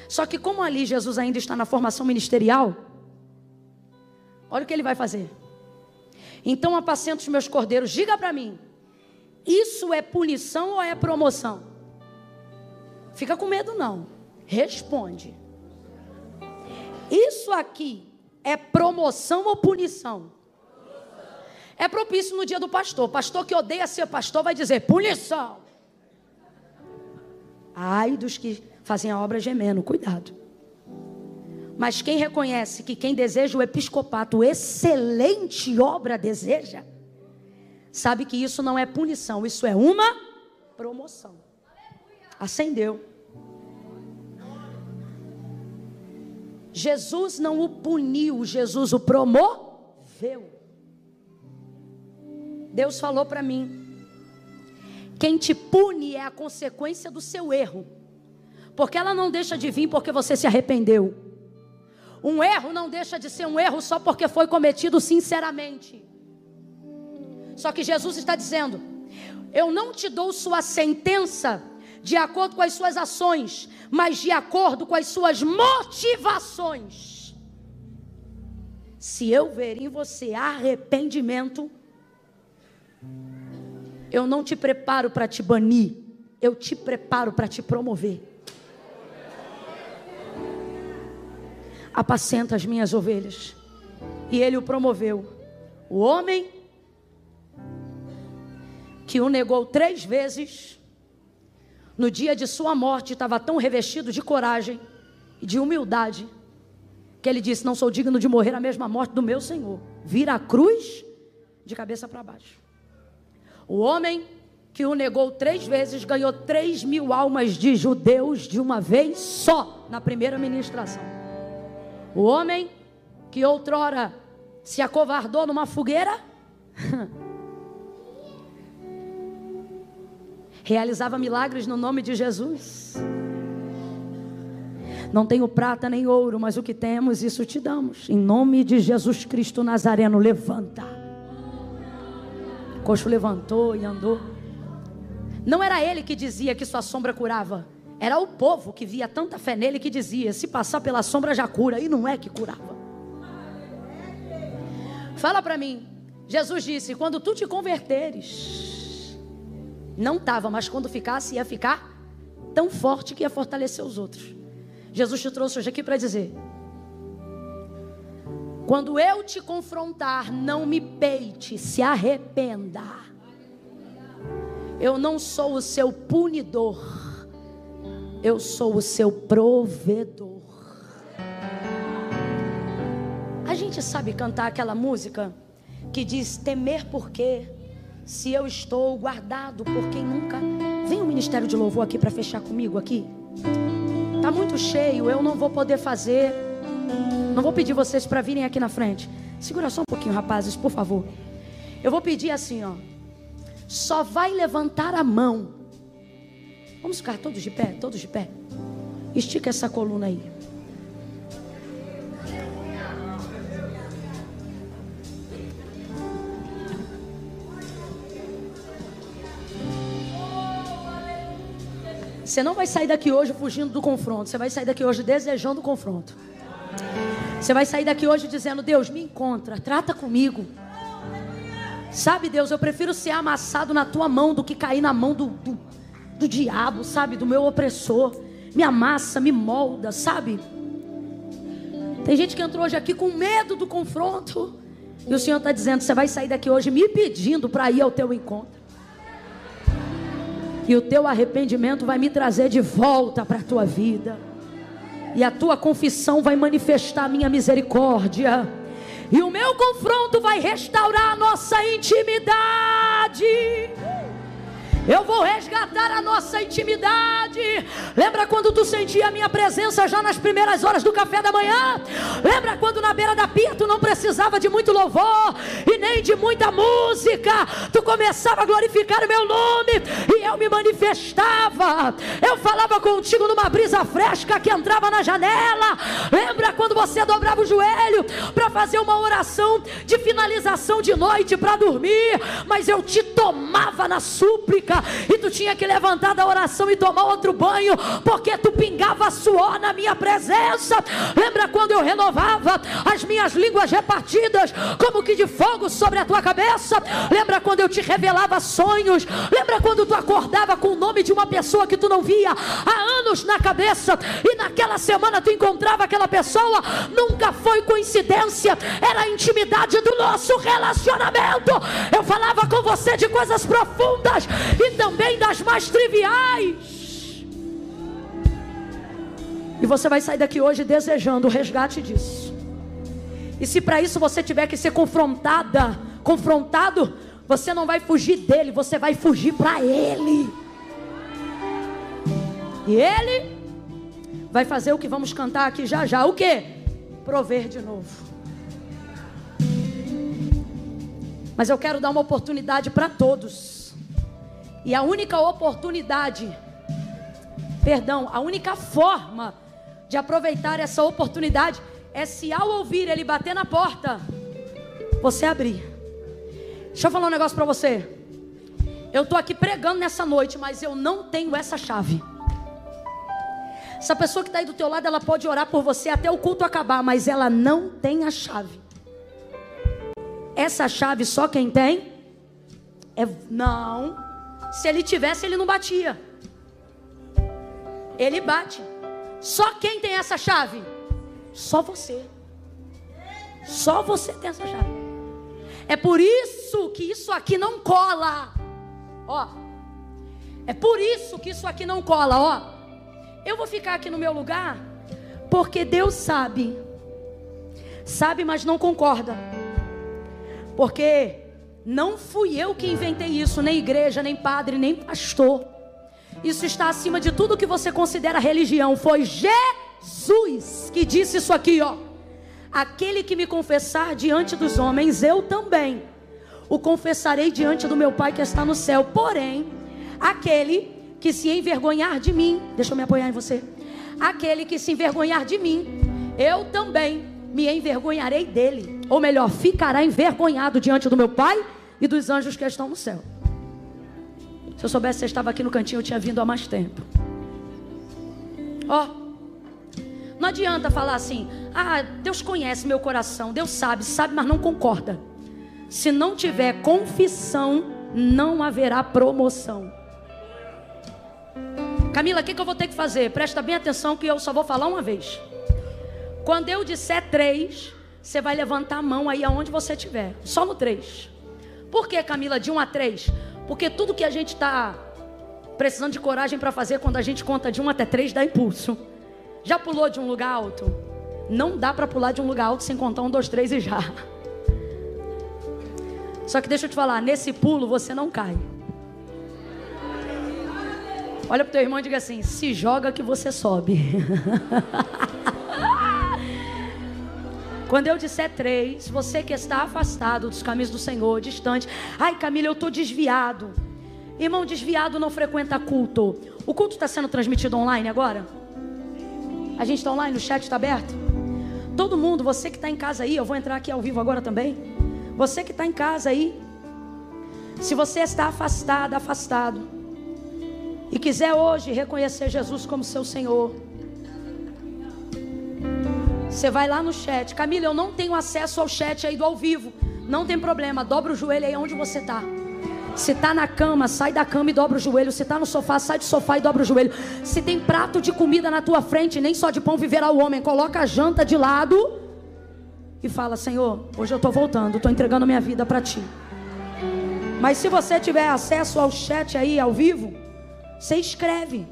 Só que como ali Jesus ainda está na formação ministerial, olha o que ele vai fazer. Então apacenta os meus cordeiros. Diga para mim, isso é punição ou é promoção? Fica com medo não. Responde. Isso aqui é promoção ou punição? É propício no dia do pastor. Pastor que odeia ser pastor vai dizer punição. Ai dos que fazem a obra gemendo, cuidado. Mas quem reconhece que quem deseja o episcopato, excelente obra deseja, sabe que isso não é punição, isso é uma promoção. Acendeu. Jesus não o puniu, Jesus o promoveu. Deus falou para mim, quem te pune é a consequência do seu erro, porque ela não deixa de vir porque você se arrependeu. Um erro não deixa de ser um erro só porque foi cometido sinceramente. Só que Jesus está dizendo, eu não te dou sua sentença de acordo com as suas ações, mas de acordo com as suas motivações. Se eu ver em você arrependimento, eu não te preparo para te banir, eu te preparo para te promover. Apacenta as minhas ovelhas. E ele o promoveu. O homem que o negou 3 vezes, no dia de sua morte, estava tão revestido de coragem e de humildade, que ele disse, não sou digno de morrer a mesma morte do meu Senhor. Vira a cruz de cabeça para baixo. O homem que o negou 3 vezes, ganhou 3.000 almas de judeus de uma vez só, na primeira ministração. O homem que outrora se acovardou numa fogueira, realizava milagres no nome de Jesus. Não tenho prata nem ouro, mas o que temos, isso te damos. Em nome de Jesus Cristo Nazareno, levanta. O coxo levantou e andou. Não era ele que dizia que sua sombra curava. Era o povo que via tanta fé nele que dizia, se passar pela sombra já cura. E não é que curava. Fala para mim. Jesus disse, quando tu te converteres, não estava, mas quando ficasse, ia ficar tão forte que ia fortalecer os outros. Jesus te trouxe hoje aqui para dizer, quando eu te confrontar, não me peite, se arrependa. Eu não sou o seu punidor, eu sou o seu provedor. A gente sabe cantar aquela música que diz, temer porque, se eu estou guardado por quem nunca... Vem o Ministério de Louvor aqui para fechar comigo aqui. Está muito cheio, eu não vou poder fazer. Não vou pedir vocês para virem aqui na frente. Segura só um pouquinho, rapazes, por favor. Eu vou pedir assim, ó. Só vai levantar a mão. Vamos ficar todos de pé, todos de pé. Estica essa coluna aí. Você não vai sair daqui hoje fugindo do confronto. Você vai sair daqui hoje desejando o confronto. Você vai sair daqui hoje dizendo, Deus, me encontra, trata comigo. Sabe, Deus, eu prefiro ser amassado na tua mão do que cair na mão do diabo, sabe, do meu opressor. Me amassa, me molda, sabe? Tem gente que entrou hoje aqui com medo do confronto. E o Senhor está dizendo, você vai sair daqui hoje me pedindo para ir ao teu encontro. E o teu arrependimento vai me trazer de volta para a tua vida. E a tua confissão vai manifestar a minha misericórdia. E o meu confronto vai restaurar a nossa intimidade. Eu vou resgatar a nossa intimidade. Lembra quando tu sentia a minha presença já nas primeiras horas do café da manhã? Lembra quando na beira da pia tu não precisava de muito louvor e nem de muita música? Tu começava a glorificar o meu nome e eu me manifestava. Eu falava contigo numa brisa fresca que entrava na janela. Lembra quando você dobrava o joelho para fazer uma oração de finalização de noite para dormir? Mas eu te tomava na súplica e tu tinha que levantar da oração e tomar outro banho, porque tu pingava suor na minha presença. Lembra quando eu renovava as minhas línguas repartidas como que de fogo sobre a tua cabeça? Lembra quando eu te revelava sonhos? Lembra quando tu acordava com o nome de uma pessoa que tu não via há anos na cabeça, e naquela semana tu encontrava aquela pessoa? Nunca foi coincidência, era a intimidade do nosso relacionamento. Eu falava com você de coisas profundas e também das mais triviais. E você vai sair daqui hoje desejando o resgate disso. E se para isso você tiver que ser confrontado, você não vai fugir dele, você vai fugir para ele. E ele vai fazer o que vamos cantar aqui já já. O quê? Prover de novo. Mas eu quero dar uma oportunidade para todos. E a única oportunidade, a única forma de aproveitar essa oportunidade é se ao ouvir ele bater na porta, você abrir. Deixa eu falar um negócio para você. Eu estou aqui pregando nessa noite, mas eu não tenho essa chave. Essa pessoa que está aí do teu lado, ela pode orar por você até o culto acabar, mas ela não tem a chave. Essa chave só quem tem não. Se ele tivesse, ele não batia. Ele bate. Só quem tem essa chave? Só você. Só você tem essa chave. É por isso que isso aqui não cola. Ó. É por isso que isso aqui não cola, ó. Eu vou ficar aqui no meu lugar porque Deus sabe. Sabe, mas não concorda. Porque não fui eu que inventei isso, nem igreja, nem padre, nem pastor. Isso está acima de tudo que você considera religião. Foi Jesus que disse isso aqui, ó. Aquele que me confessar diante dos homens, eu também o confessarei diante do meu Pai que está no céu. Porém, aquele que se envergonhar de mim, deixa eu me apoiar em você. Aquele que se envergonhar de mim, eu também me envergonharei dele. Ou melhor, ficará envergonhado diante do meu Pai e dos anjos que estão no céu. Se eu soubesse que você estava aqui no cantinho, eu tinha vindo há mais tempo. Ó, não adianta falar assim: ah, Deus conhece meu coração, Deus sabe, mas não concorda. Se não tiver confissão, não haverá promoção. Camila, o que eu vou ter que fazer? Presta bem atenção que eu só vou falar uma vez. Quando eu disser 3, você vai levantar a mão aí aonde você estiver. Só no 3. Por que, Camila, de 1 a 3? Porque tudo que a gente está precisando de coragem para fazer, quando a gente conta de 1 até 3, dá impulso. Já pulou de um lugar alto? Não dá para pular de um lugar alto sem contar 1, 2, 3 e já. Só que deixa eu te falar, nesse pulo você não cai. Olha para o teu irmão e diga assim: se joga que você sobe. Quando eu disser 3, você que está afastado dos caminhos do Senhor, distante. Ai, Camila, eu estou desviado. Irmão, desviado não frequenta culto. O culto está sendo transmitido online agora? A gente está online, o chat está aberto? Todo mundo, você que está em casa aí, eu vou entrar aqui ao vivo agora também. Você que está em casa aí, se você está afastado, e quiser hoje reconhecer Jesus como seu Senhor, você vai lá no chat. Camila, eu não tenho acesso ao chat aí do ao vivo. Não tem problema, dobra o joelho aí onde você está. Se está na cama, sai da cama e dobra o joelho. Se está no sofá, sai do sofá e dobra o joelho. Se tem prato de comida na tua frente, nem só de pão viverá o homem. Coloca a janta de lado e fala: Senhor, hoje eu estou voltando, estou entregando minha vida para Ti. Mas se você tiver acesso ao chat aí ao vivo, Você escreve: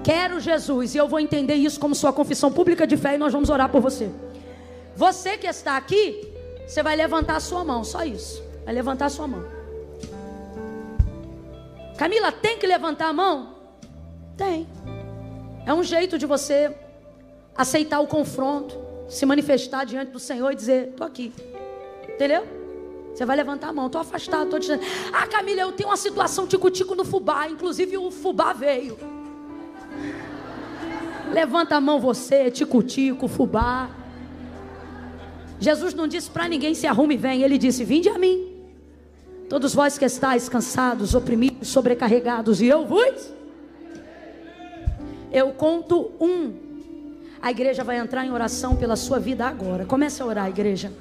quero Jesus, e eu vou entender isso como sua confissão pública de fé, e nós vamos orar por você. Você que está aqui, você vai levantar a sua mão, só isso. Vai levantar a sua mão. Camila, tem que levantar a mão? Tem. É um jeito de você aceitar o confronto, se manifestar diante do Senhor e dizer: estou aqui. Entendeu? Você vai levantar a mão. Estou afastado, estou dizendo: ah, Camila, eu tenho uma situação tico-tico no fubá. Inclusive o fubá veio. Levanta a mão você, tico-tico, fubá. Jesus não disse para ninguém: se arrume e vem. Ele disse: vinde a mim, todos vós que estáis cansados, oprimidos, sobrecarregados, e eu vos. Eu conto 1. A igreja vai entrar em oração pela sua vida agora. Comece a orar, igreja.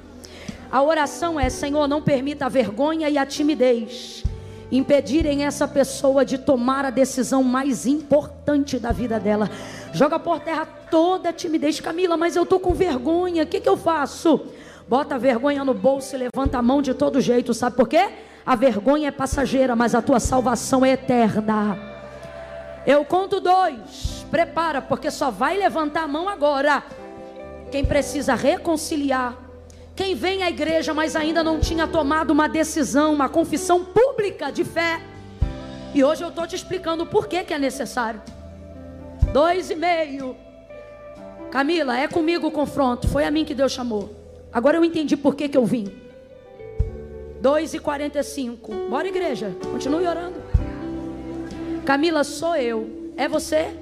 A oração é: Senhor, não permita a vergonha e a timidez impedirem essa pessoa de tomar a decisão mais importante da vida dela. Joga por terra toda a timidez. Camila, mas eu estou com vergonha, o que eu faço? Bota a vergonha no bolso e levanta a mão de todo jeito. Sabe por quê? A vergonha é passageira, mas a tua salvação é eterna. Eu conto 2. Prepara, porque só vai levantar a mão agora quem precisa reconciliar, quem vem à igreja mas ainda não tinha tomado uma decisão, uma confissão pública de fé. E hoje eu estou te explicando por que é necessário. 2,5. Camila, é comigo o confronto. Foi a mim que Deus chamou. Agora eu entendi por que eu vim. 2,45. Bora, igreja, continue orando. Camila, sou eu. É você?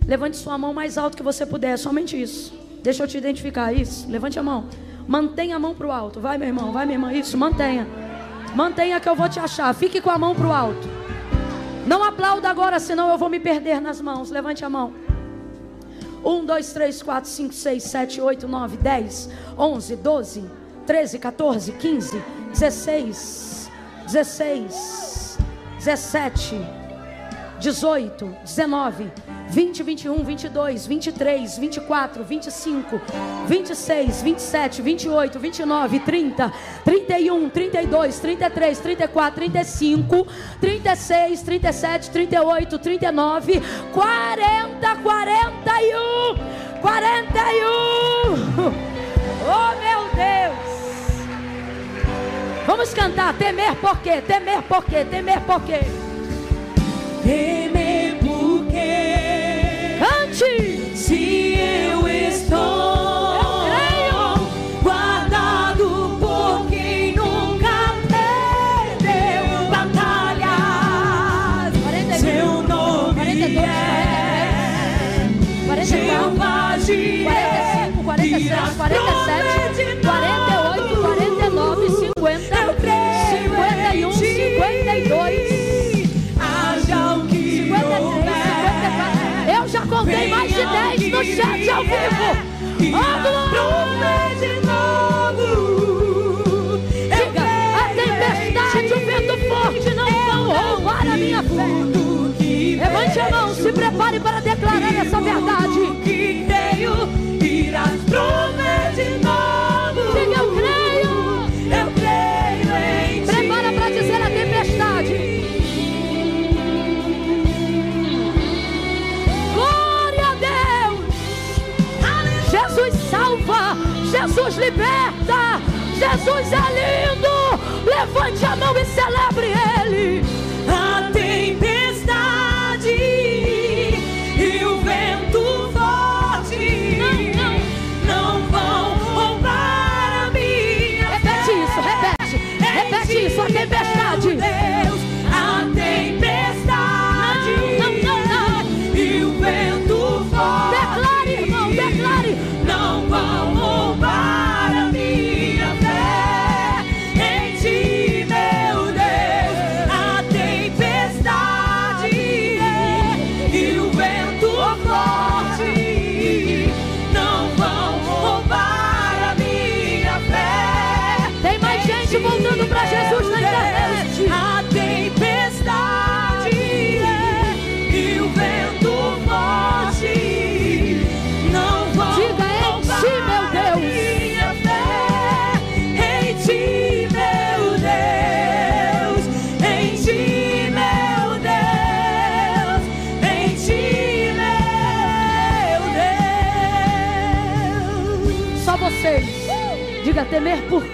Levante sua mão mais alto que você puder. Somente isso. Deixa eu te identificar. Isso. Levante a mão. Mantenha a mão para o alto. Vai, meu irmão. Vai, minha irmã. Isso. Mantenha. Mantenha que eu vou te achar. Fique com a mão para o alto. Não aplauda agora, senão eu vou me perder nas mãos. Levante a mão. 1, 2, 3, 4, 5, 6, 7, 8, 9, 10, 11, 12, 13, 14, 15, 16, 17, 18, 19, 20, 21, 22, 23, 24, 25, 26, 27, 28, 29, 30, 31, 32, 33, 34, 35, 36, 37, 38, 39, 40, 41, 41. Oh, meu Deus. Vamos cantar. Temer por quê? Temer por quê? Temer por quê? Temer porque cante. Se eu estou guardado por quem nunca perdeu batalhas, 42, seu nome 42, é 44, Jeová Jireh, 45, 46, 47, 48, 49, 50, 51, 52. Eu já contei mais de 10 no chat ao vivo. De novo. Diga: a tempestade, o vento forte não vão roubar a minha fé. Levante a mão, se prepare para declarar essa verdade. Que creio, irás prover de novo. Diga: eu creio. Eu creio em ti. Prepara para dizer a tempestade. Jesus salva, Jesus liberta, Jesus é lindo. Levante a mão e celebre Ele. A tempestade e o vento forte não vão roubar a minha fé. Repete isso, repete isso, a tempestade. Deus, a tempestade e o vento forte. Declare, irmão, declare. Não vão roubar a minha fé. Em ti, meu Deus, a tempestade Diga temer por quê?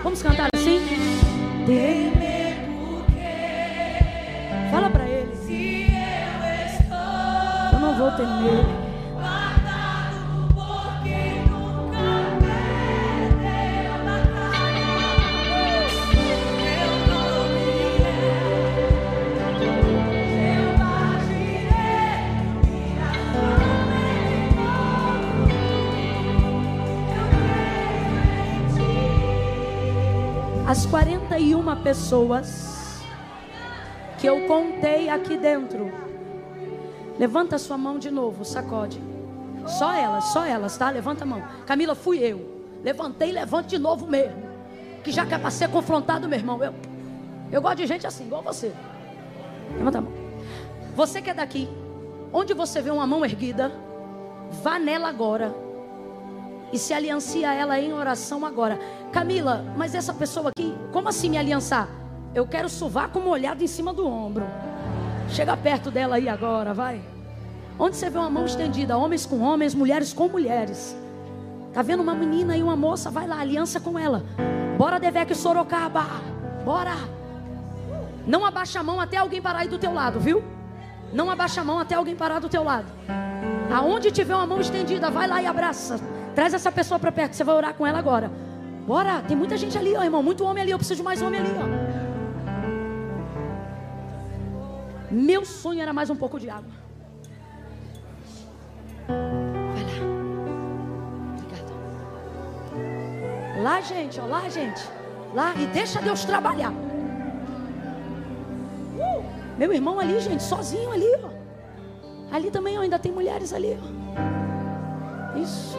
Vamos cantar assim? Temer por quê? Fala pra ele. Se eu estou, eu não vou temer. Guardado por quem nunca perdeu batalha. Meu nome é, eu agirei, minha mão é. As 41 pessoas que eu contei aqui dentro, levanta a sua mão de novo, sacode. Só elas, tá? Levanta a mão. Camila, fui eu. Levantei, levante de novo mesmo. Que já quer para ser confrontado, meu irmão. Eu gosto de gente assim, igual você. Levanta a mão. Você que é daqui, onde você vê uma mão erguida, vá nela agora e se aliancie a ela em oração agora. Camila, mas essa pessoa aqui, como assim me aliançar? Eu quero sovaco molhado em cima do ombro. Chega perto dela aí agora, vai. Onde você vê uma mão estendida, homens com homens, mulheres com mulheres. Tá vendo uma menina e uma moça, vai lá, aliança com ela. Bora, Devec Sorocaba, bora. Não abaixa a mão até alguém parar aí do teu lado, viu? Não abaixa a mão até alguém parar do teu lado. Aonde tiver uma mão estendida, vai lá e abraça. Traz essa pessoa para perto, você vai orar com ela agora. Bora, tem muita gente ali, ó, irmão. Muito homem ali, eu preciso de mais homem ali, ó. Meu sonho era mais um pouco de água. Vai lá. Obrigada. Lá, gente, ó, lá, gente. Lá, e deixa Deus trabalhar. Meu irmão ali, gente, sozinho ali, ó. Ali também, ó, ainda tem mulheres ali, ó. Isso.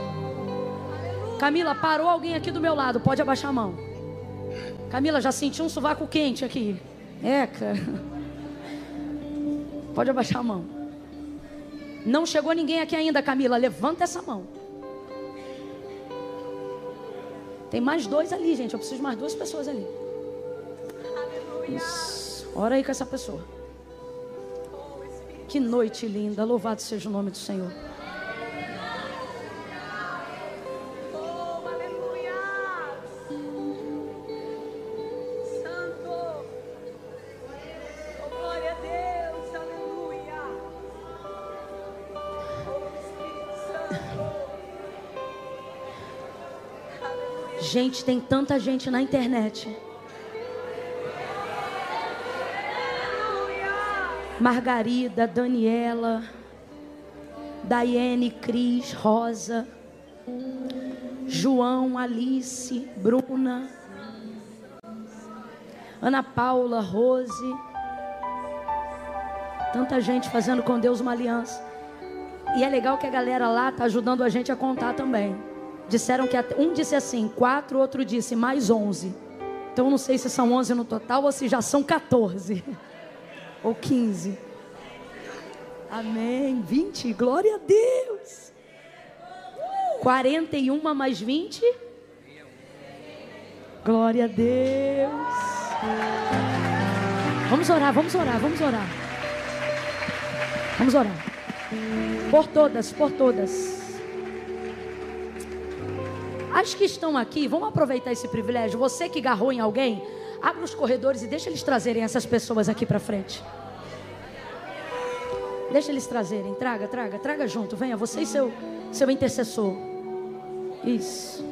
Camila, parou alguém aqui do meu lado, pode abaixar a mão. Camila, já senti um sovaco quente aqui. Cara. Pode abaixar a mão. Não chegou ninguém aqui ainda, Camila, levanta essa mão. Tem mais 2 ali, gente, eu preciso de mais 2 pessoas ali. Isso. Ora aí com essa pessoa. Que noite linda, louvado seja o nome do Senhor. Gente, tem tanta gente na internet. Margarida, Daniela, Daiane, Cris, Rosa, João, Alice, Bruna, Ana Paula, Rose. Tanta gente fazendo com Deus uma aliança. E é legal que a galera lá está ajudando a gente a contar também. Disseram que um disse assim 4, outro disse mais 11. Então eu não sei se são 11 no total ou se já são 14 ou 15. Amém. 20, glória a Deus. 41 mais 20. Glória a Deus. Vamos orar, vamos orar, vamos orar. Vamos orar. Por todas, por todas. As que estão aqui, vamos aproveitar esse privilégio. Você que agarrou em alguém, abre os corredores e deixa eles trazerem essas pessoas aqui para frente. Deixa eles trazerem, traga junto. Venha, você e seu intercessor. Isso.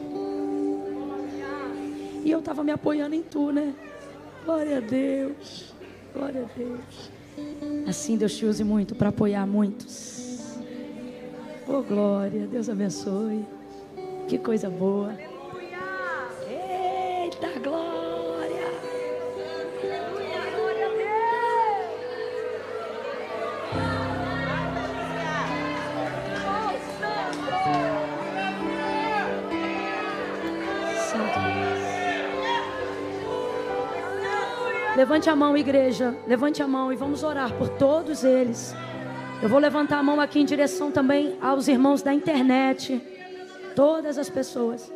E eu estava me apoiando em tu, né? Glória a Deus. Glória a Deus. Assim Deus te use muito para apoiar muitos. Oh, glória. Deus abençoe. Que coisa boa. Eita, glória. Glória a Deus. Santo. Levante a mão, igreja. Levante a mão e vamos orar por todos eles. Eu vou levantar a mão aqui em direção também aos irmãos da internet. Todas as pessoas.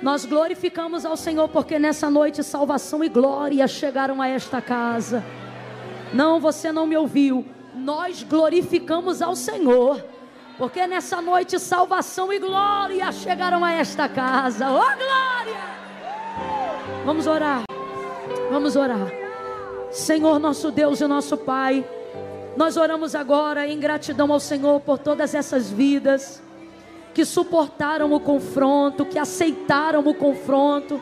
Nós glorificamos ao Senhor porque nessa noite salvação e glória chegaram a esta casa. Não, você não me ouviu. Nós glorificamos ao Senhor porque nessa noite salvação e glória chegaram a esta casa. Oh, glória! Vamos orar. Vamos orar. Senhor, nosso Deus e nosso Pai, nós oramos agora em gratidão ao Senhor por todas essas vidas que suportaram o confronto, que aceitaram o confronto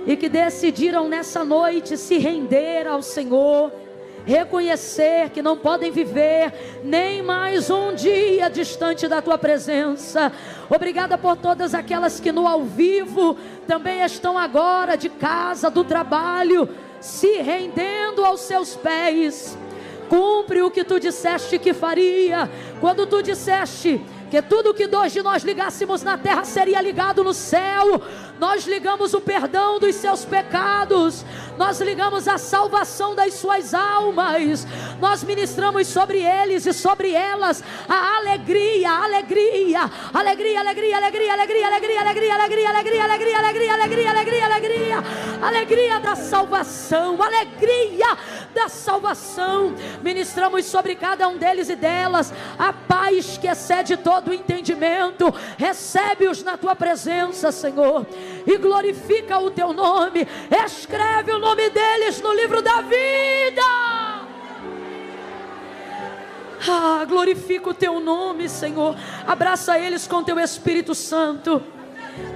e que decidiram nessa noite se render ao Senhor, reconhecer que não podem viver nem mais um dia distante da Tua presença. Obrigada por todas aquelas que no ao vivo também estão agora de casa, do trabalho, se rendendo aos Seus pés. Cumpre o que Tu disseste que faria, quando Tu disseste que tudo que dois de nós ligássemos na terra seria ligado no céu. Nós ligamos o perdão dos seus pecados, nós ligamos a salvação das suas almas, nós ministramos sobre eles e sobre elas a alegria, alegria, alegria, alegria, alegria, alegria, alegria, alegria, alegria, alegria, alegria, alegria, alegria, alegria, alegria, alegria da salvação, alegria da salvação. Ministramos sobre cada um deles e delas a paz que excede todo o entendimento. Recebe-os na Tua presença, Senhor, e glorifica o Teu nome. Escreve o nome deles no livro da vida. Glorifica o Teu nome, Senhor. Abraça eles com Teu Espírito Santo,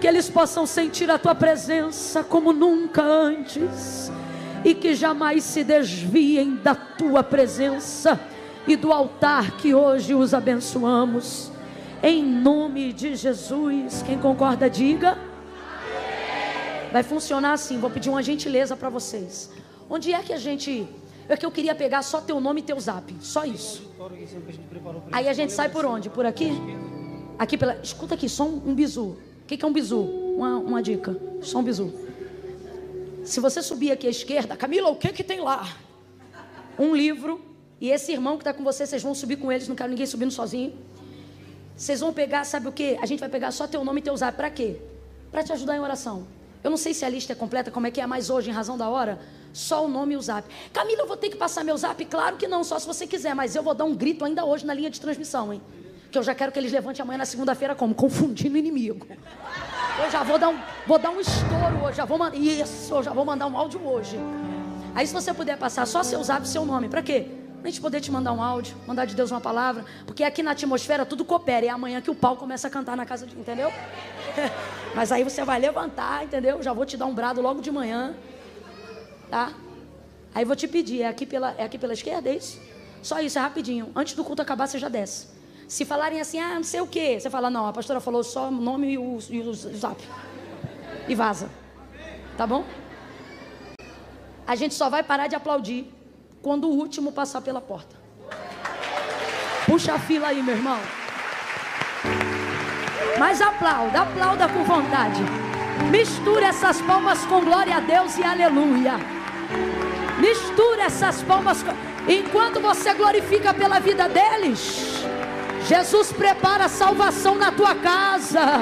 que eles possam sentir a Tua presença como nunca antes, e que jamais se desviem da Tua presença e do altar que hoje os abençoamos, em nome de Jesus. Quem concorda, diga. Vai funcionar assim. Vou pedir uma gentileza para vocês. Onde é que a gente... É que eu queria pegar só teu nome e teu zap. Só isso. Aí a gente sai por onde? Por aqui? Aqui pela... Escuta aqui, só um bizu. O que é um bizu? Uma dica. Só um bizu. Se você subir aqui à esquerda, Camila, o que tem lá? Um livro. E esse irmão que está com você, vocês vão subir com eles. Não quero ninguém subindo sozinho. Vocês vão pegar, sabe o que? A gente vai pegar só teu nome e teu zap. Para quê? Para te ajudar em oração. Eu não sei se a lista é completa, como é que é, mas hoje, em razão da hora, só o nome e o zap. Camila, eu vou ter que passar meu zap? Claro que não, só se você quiser, mas eu vou dar um grito ainda hoje na linha de transmissão, hein? Que eu já quero que eles levantem amanhã na segunda-feira como? Confundindo o inimigo. Eu já vou dar um estouro hoje, eu já vou mandar um áudio hoje. Aí se você puder passar só seu zap e seu nome, para quê? Pra gente poder te mandar um áudio, mandar de Deus uma palavra, porque aqui na atmosfera tudo coopera, e é amanhã que o pau começa a cantar na casa de... Entendeu? Mas aí você vai levantar, entendeu? Já vou te dar um brado logo de manhã, tá? Aí vou te pedir, é aqui pela esquerda, é isso? Só isso, é rapidinho. Antes do culto acabar, você já desce. Se falarem assim, não sei o quê, você fala, não, a pastora falou só o nome e o zap. E vaza. Tá bom? A gente só vai parar de aplaudir quando o último passar pela porta. Puxa a fila aí, meu irmão. Mas aplauda com vontade. Mistura essas palmas com glória a Deus e aleluia. Mistura essas palmas com... Enquanto você glorifica pela vida deles, Jesus prepara a salvação na tua casa,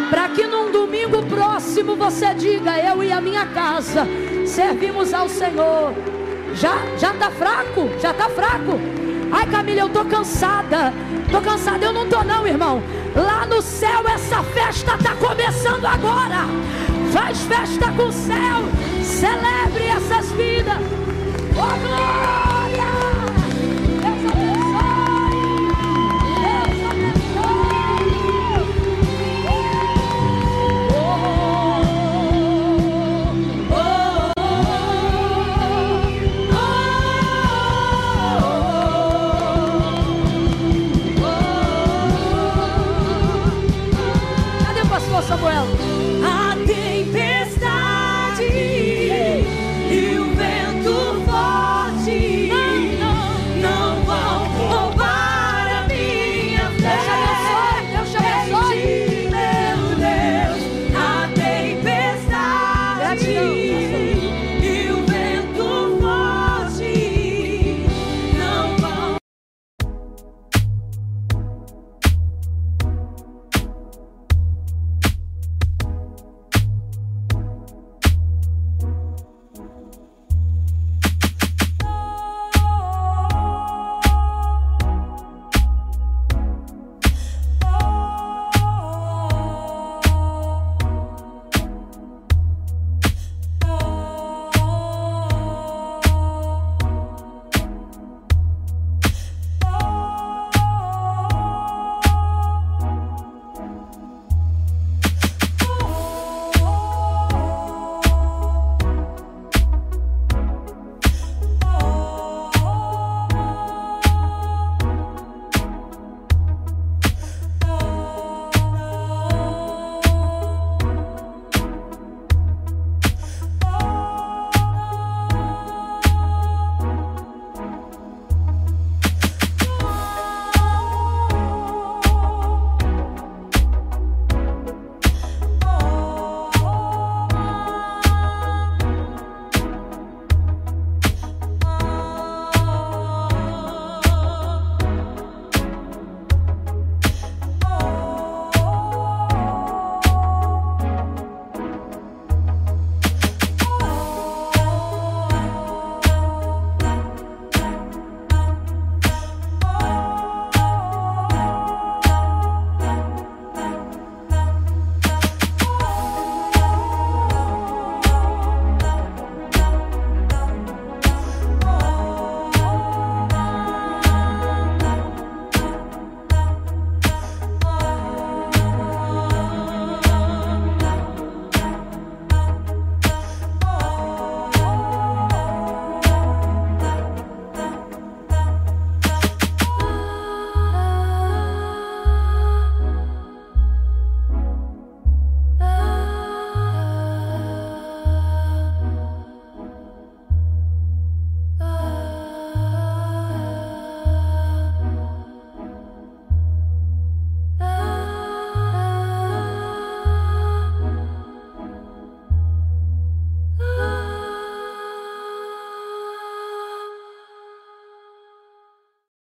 para que num domingo próximo você diga, eu e a minha casa servimos ao Senhor. Já tá fraco? Já tá fraco? Ai, Camila, eu tô cansada. Eu não tô não, irmão. Lá no céu essa festa tá começando agora. Faz festa com o céu. Celebre essas vidas. Oh, glória! Deus abençoe. Deus abençoe. Cadê o pastor Samuel?